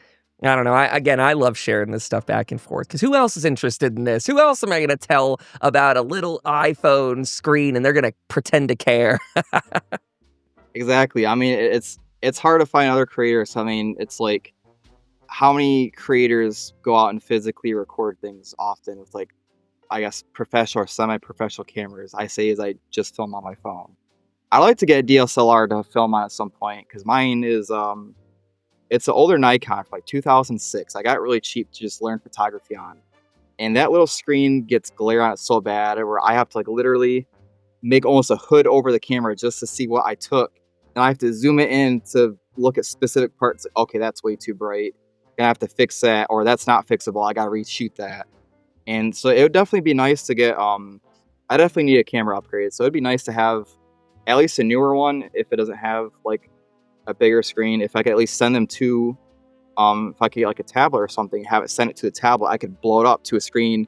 I don't know. I love sharing this stuff back and forth because who else is interested in this? Who else am I going to tell about a little iPhone screen and they're going to pretend to care? Exactly. I mean, it's hard to find other creators. I mean, it's like how many creators go out and physically record things often with like, I guess, professional or semi-professional cameras. I say is I just film on my phone. I like to get a DSLR to film on at some point because mine is it's an older Nikon from like 2006. I got really cheap to just learn photography on. And that little screen gets glare on it so bad where I have to like literally make almost a hood over the camera just to see what I took. And I have to zoom it in to look at specific parts. Okay, that's way too bright. I have to fix that, or that's not fixable. I got to reshoot that. And so it would definitely be nice to get, I definitely need a camera upgrade. So it'd be nice to have at least a newer one if it doesn't have like a bigger screen. If I could at least send them to, if I could get like a tablet or something, have it send it to the tablet, I could blow it up to a screen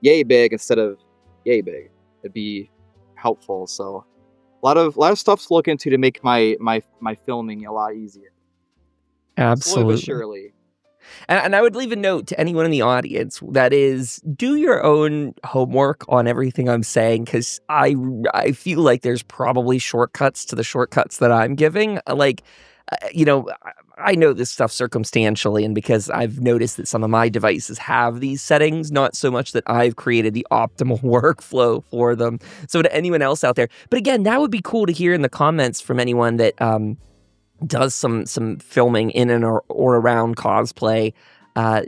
yay big instead of yay big. It'd be helpful. So a lot of stuff to look into to make my filming a lot easier. Slowly but Absolutely. surely. And I would leave a note to anyone in the audience that is, do your own homework on everything I'm saying, because I feel like there's probably shortcuts to the shortcuts that I'm giving. Like, I know this stuff circumstantially, and because I've noticed that some of my devices have these settings, not so much that I've created the optimal workflow for them. So to anyone else out there, but again, that would be cool to hear in the comments from anyone that does some filming in and or around cosplay. Uh,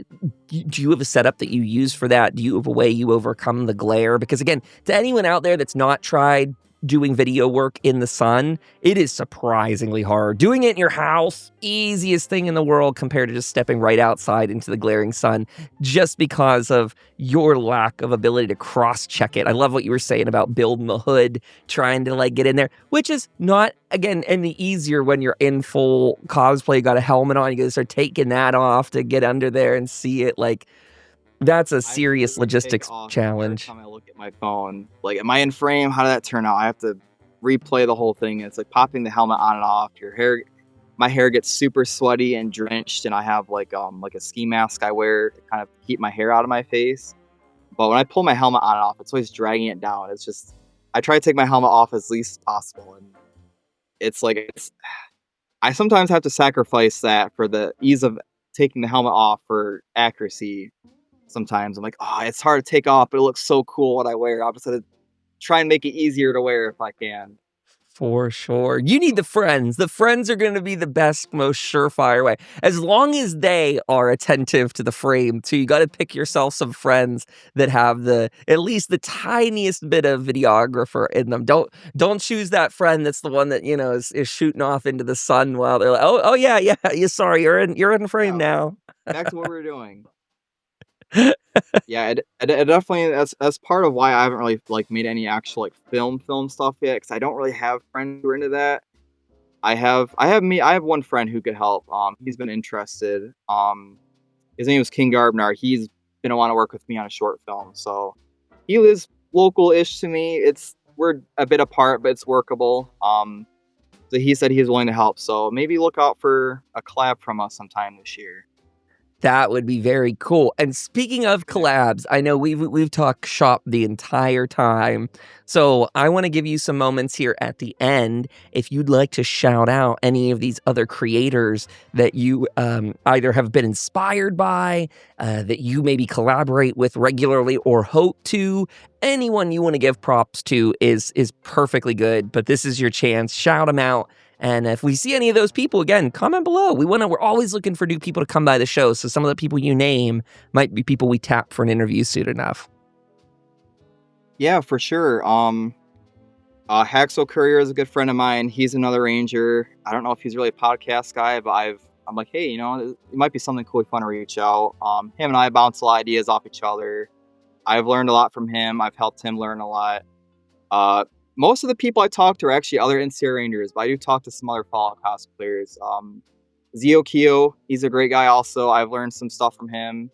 do you have a setup that you use for that? Do you have a way you overcome the glare? Because again, to anyone out there that's not tried doing video work in the sun, it is surprisingly hard. Doing it in your house, easiest thing in the world compared to just stepping right outside into the glaring sun, just because of your lack of ability to cross-check it. I love what you were saying about building the hood, trying to like get in there, which is not, again, any easier when you're in full cosplay, you got a helmet on, you gotta start taking that off to get under there and see it. Like, that's a I have to serious literally take logistics off every challenge. time I look at my phone. Like, am I in frame? How did that turn out? I have to replay the whole thing. It's like popping the helmet on and off. My hair gets super sweaty and drenched, and I have like a ski mask I wear to kind of keep my hair out of my face. But when I pull my helmet on and off, it's always dragging it down. It's just, I try to take my helmet off as least as possible, and I sometimes have to sacrifice that for the ease of taking the helmet off for accuracy. Sometimes I'm like, oh, it's hard to take off, but it looks so cool when I wear it. I'm just gonna try and make it easier to wear if I can. For sure. You need the friends. The friends are going to be the best, most surefire way. As long as they are attentive to the frame, too. You got to pick yourself some friends that have at least the tiniest bit of videographer in them. Don't choose that friend that's the one that, is shooting off into the sun while they're like, oh yeah. Sorry, you're in frame Yeah, now. back to what we were doing. Yeah, it definitely, that's part of why I haven't really like made any actual like film stuff yet, because I don't really have friends who are into that. I have one friend who could help. He's been interested. His name is King Garbnar. He's gonna want to work with me on a short film. So he lives local-ish to me. We're a bit apart, but it's workable. So he said he was willing to help. So maybe look out for a collab from us sometime this year. That would be very cool. And speaking of collabs, I know we've talked shop the entire time. So I want to give you some moments here at the end if you'd like to shout out any of these other creators that you either have been inspired by, that you maybe collaborate with regularly or hope to. Anyone you want to give props to is perfectly good, but this is your chance. Shout them out. And if we see any of those people, again, comment below. We're always looking for new people to come by the show. So some of the people you name might be people we tap for an interview soon enough. Yeah, for sure. Haxel Courier is a good friend of mine. He's another ranger. I don't know if he's really a podcast guy, but I'm like, hey, it might be something cool if you want to reach out. Him and I bounce a lot of ideas off each other. I've learned a lot from him. I've helped him learn a lot. Most of the people I talk to are actually other NCR Rangers, but I do talk to some other Fallout cosplayers. Zio Kyo, he's a great guy also. I've learned some stuff from him.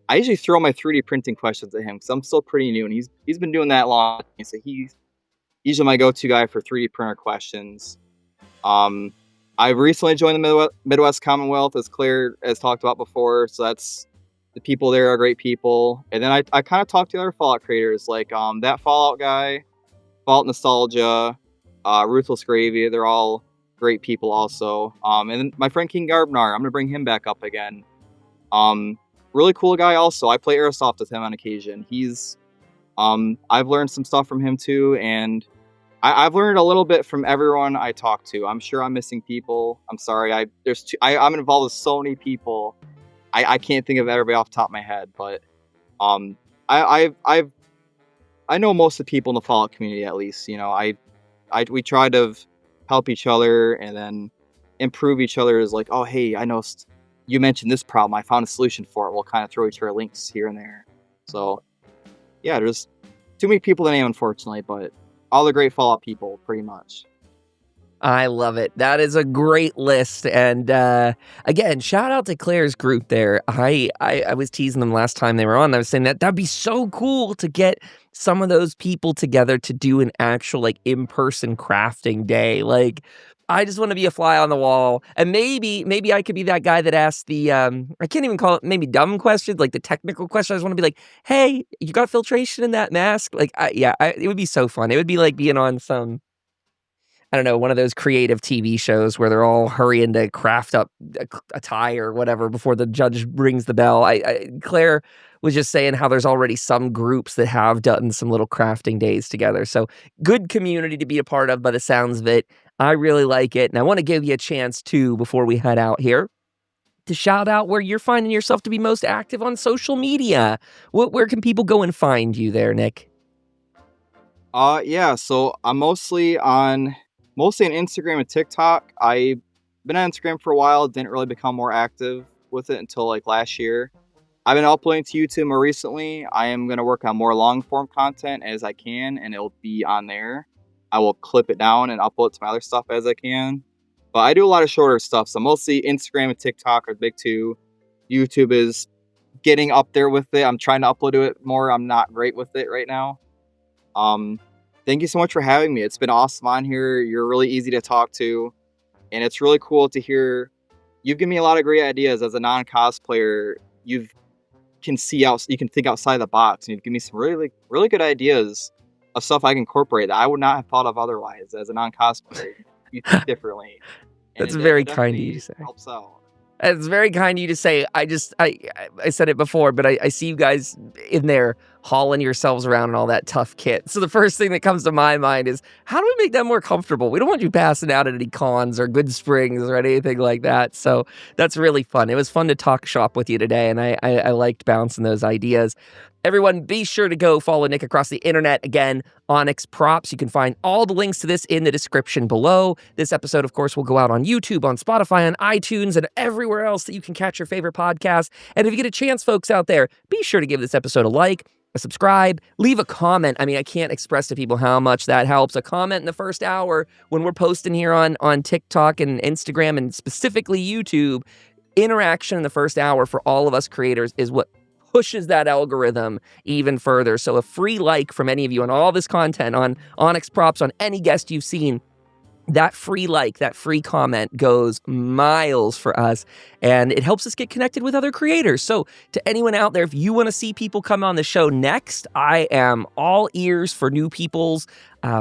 I usually throw my 3D printing questions at him because I'm still pretty new, and he's been doing that long. So he's usually my go-to guy for 3D printer questions. I've recently joined the Midwest Commonwealth, as Claire has talked about before. So the people there are great people. And then I kind of talk to other Fallout creators, like that Fallout guy, Vault Nostalgia, Ruthless Gravy. They're all great people also. And then my friend King Garbnar, I'm gonna bring him back up again. Really cool guy also. I play airsoft with him on occasion. I've learned some stuff from him too, and I've learned a little bit from everyone I talk to. I'm sure I'm missing people. I'm sorry. I'm involved with so many people. I can't think of everybody off the top of my head, but I know most of the people in the Fallout community, at least. We try to help each other and then improve each other. Is like, oh, hey, I know you mentioned this problem. I found a solution for it. We'll kind of throw each other links here and there. So, yeah, there's too many people to name, unfortunately, but all the great Fallout people, pretty much. I love it. That is a great list. And again, shout out to Claire's group there. I was teasing them last time they were on. I was saying that'd be so cool to get some of those people together to do an actual like in-person crafting day. Like, I just want to be a fly on the wall. And maybe I could be that guy that asks the, I can't even call it maybe dumb questions, like the technical question. I just want to be like, hey, you got filtration in that mask? Like, it would be so fun. It would be like being on some, I don't know, one of those creative TV shows where they're all hurrying to craft up a tie or whatever before the judge rings the bell. Claire was just saying how there's already some groups that have done some little crafting days together. So good community to be a part of by the sounds of it. I really like it. And I want to give you a chance too, before we head out here, to shout out where you're finding yourself to be most active on social media. Where can people go and find you there, Nick? Yeah, so I'm mostly on Instagram and TikTok. I've been on Instagram for a while, didn't really become more active with it until like last year. I've been uploading to YouTube more recently. I am going to work on more long form content as I can, and it'll be on there. I will clip it down and upload to my other stuff as I can. But I do a lot of shorter stuff, so mostly Instagram and TikTok are the big two. YouTube is getting up there with it. I'm trying to upload to it more. I'm not great with it right now. Thank you so much for having me. It's been awesome on here. You're really easy to talk to, and it's really cool to hear. You've given me a lot of great ideas as a non-cosplayer. You can think outside the box, and you've given me some really, really good ideas of stuff I can incorporate that I would not have thought of otherwise as a non-cosplayer. You think differently. That's very kind of you to say. Helps out. It's very kind of you to say. I said it before, but I see you guys in there hauling yourselves around and all that tough kit. So the first thing that comes to my mind is, how do we make that more comfortable? We don't want you passing out at any cons or Good Springs or anything like that. So that's really fun. It was fun to talk shop with you today, and I liked bouncing those ideas. Everyone, be sure to go follow Nick across the internet. Again, Onyx Props. You can find all the links to this in the description below. This episode, of course, will go out on YouTube, on Spotify, on iTunes, and everywhere else that you can catch your favorite podcast. And if you get a chance, folks out there, be sure to give this episode a like, a subscribe, leave a comment. I mean, I can't express to people how much that helps. A comment in the first hour when we're posting here on TikTok and Instagram and specifically YouTube. Interaction in the first hour for all of us creators is what pushes that algorithm even further. So a free like from any of you on all this content, on Onyx Props, on any guest you've seen, that free like, that free comment goes miles for us, and it helps us get connected with other creators. So to anyone out there, if you want to see people come on the show next, I am all ears for new people's.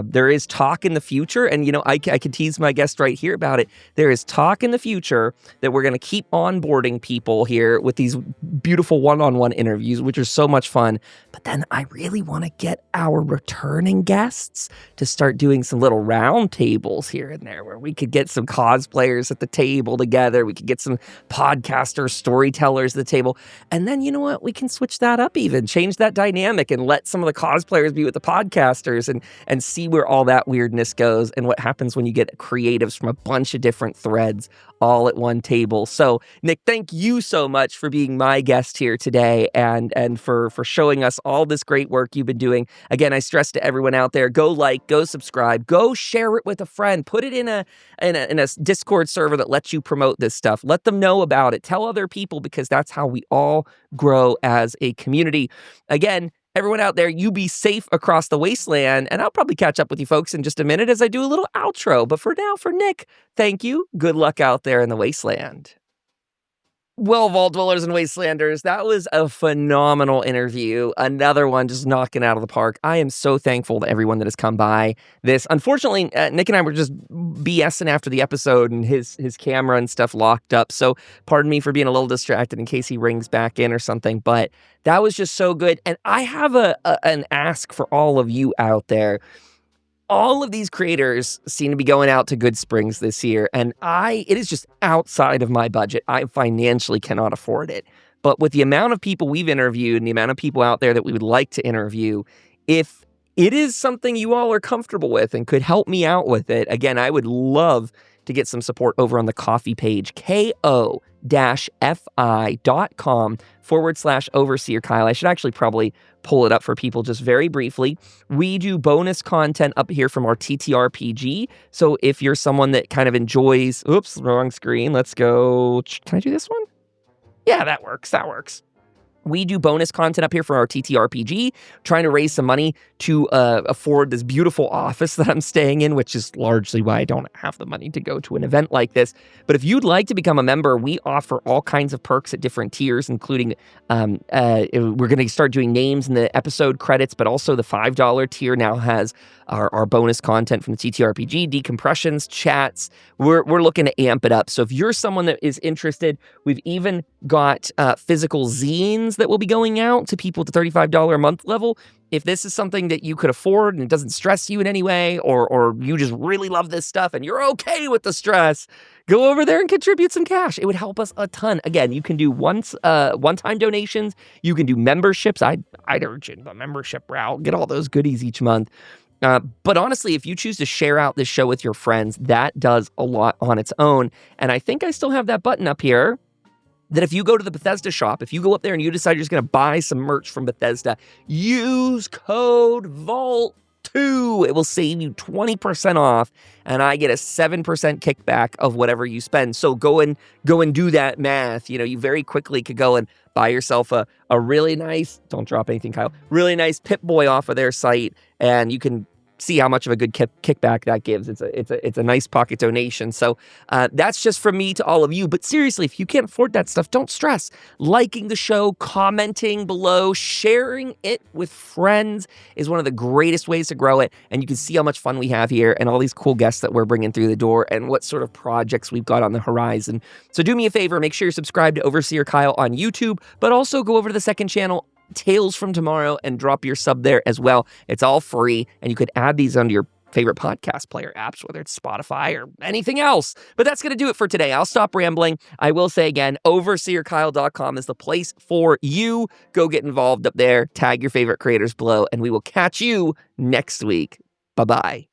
There is talk in the future, and I can tease my guest right here about it. There is talk in the future that we're going to keep onboarding people here with these beautiful one-on-one interviews, which are so much fun. But then I really want to get our returning guests to start doing some little round tables here and there, where we could get some cosplayers at the table together. We could get some podcasters, storytellers at the table. And then, you know what? We can switch that up even, change that dynamic and let some of the cosplayers be with the podcasters and see where all that weirdness goes and what happens when you get creatives from a bunch of different threads all at one table. So, Nick, thank you so much for being my guest here today and for showing us all this great work you've been doing. Again, I stress to everyone out there, go like, go subscribe, go share it with a friend, put it in a Discord server that lets you promote this stuff. Let them know about it. Tell other people, because that's how we all grow as a community. Again, everyone out there, you be safe across the wasteland, and I'll probably catch up with you folks in just a minute as I do a little outro. But for now, for Nick, thank you. Good luck out there in the wasteland. Well, Vault Dwellers and Wastelanders, that was a phenomenal interview. Another one just knocking out of the park. I am so thankful to everyone that has come by this. Unfortunately, Nick and I were just BSing after the episode, and his camera and stuff locked up. So pardon me for being a little distracted in case he rings back in or something. But that was just so good. And I have an ask for all of you out there. All of these creators seem to be going out to Good Springs this year, and it is just outside of my budget. I financially cannot afford it. But with the amount of people we've interviewed and the amount of people out there that we would like to interview, if it is something you all are comfortable with and could help me out with it, again, I would love to get some support over on the coffee page, ko-fi.com/overseer Kyle. I should actually probably pull it up for people just very briefly. We do bonus content up here from our TTRPG. So if you're someone that kind of enjoys, oops, wrong screen. Let's go. Can I do this one? Yeah, that works. We do bonus content up here for our TTRPG, trying to raise some money to afford this beautiful office that I'm staying in, which is largely why I don't have the money to go to an event like this. But if you'd like to become a member, we offer all kinds of perks at different tiers, including we're going to start doing names in the episode credits, but also the $5 tier now has our bonus content from the TTRPG, decompressions, chats. We're looking to amp it up. So if you're someone that is interested, we've even got physical zines that will be going out to people at the $35 a month level. if this is something that you could afford and it doesn't stress you in any way, or you just really love this stuff and you're okay with the stress, go over there and contribute some cash. It would help us a ton. Again, you can do one-time donations. You can do memberships. I'd urge you the membership route. Get all those goodies each month. But honestly, if you choose to share out this show with your friends, that does a lot on its own. And I think I still have that button up here that if you go to the Bethesda shop, if you go up there and you decide you're just going to buy some merch from Bethesda, use code VAULT2. It will save you 20% off, and I get a 7% kickback of whatever you spend. So go and do that math. You very quickly could go and buy yourself a really nice, don't drop anything, Kyle, really nice Pip-Boy off of their site, and you can see how much of a good kickback that gives. It's a nice pocket donation. So that's just from me to all of you. But seriously, if you can't afford that stuff, don't stress. Liking the show, commenting below, sharing it with friends is one of the greatest ways to grow it. And you can see how much fun we have here and all these cool guests that we're bringing through the door and what sort of projects we've got on the horizon. So do me a favor, make sure you're subscribed to Overseer Kyle on YouTube, but also go over to the second channel, Tales from Tomorrow, and drop your sub there as well. It's all free, and you could add these onto your favorite podcast player apps, whether it's Spotify or anything else. But that's going to do it for today. I'll stop rambling. I will say again, overseerkyle.com is the place for you. Go get involved up there, tag your favorite creators below, and we will catch you next week. Bye-bye.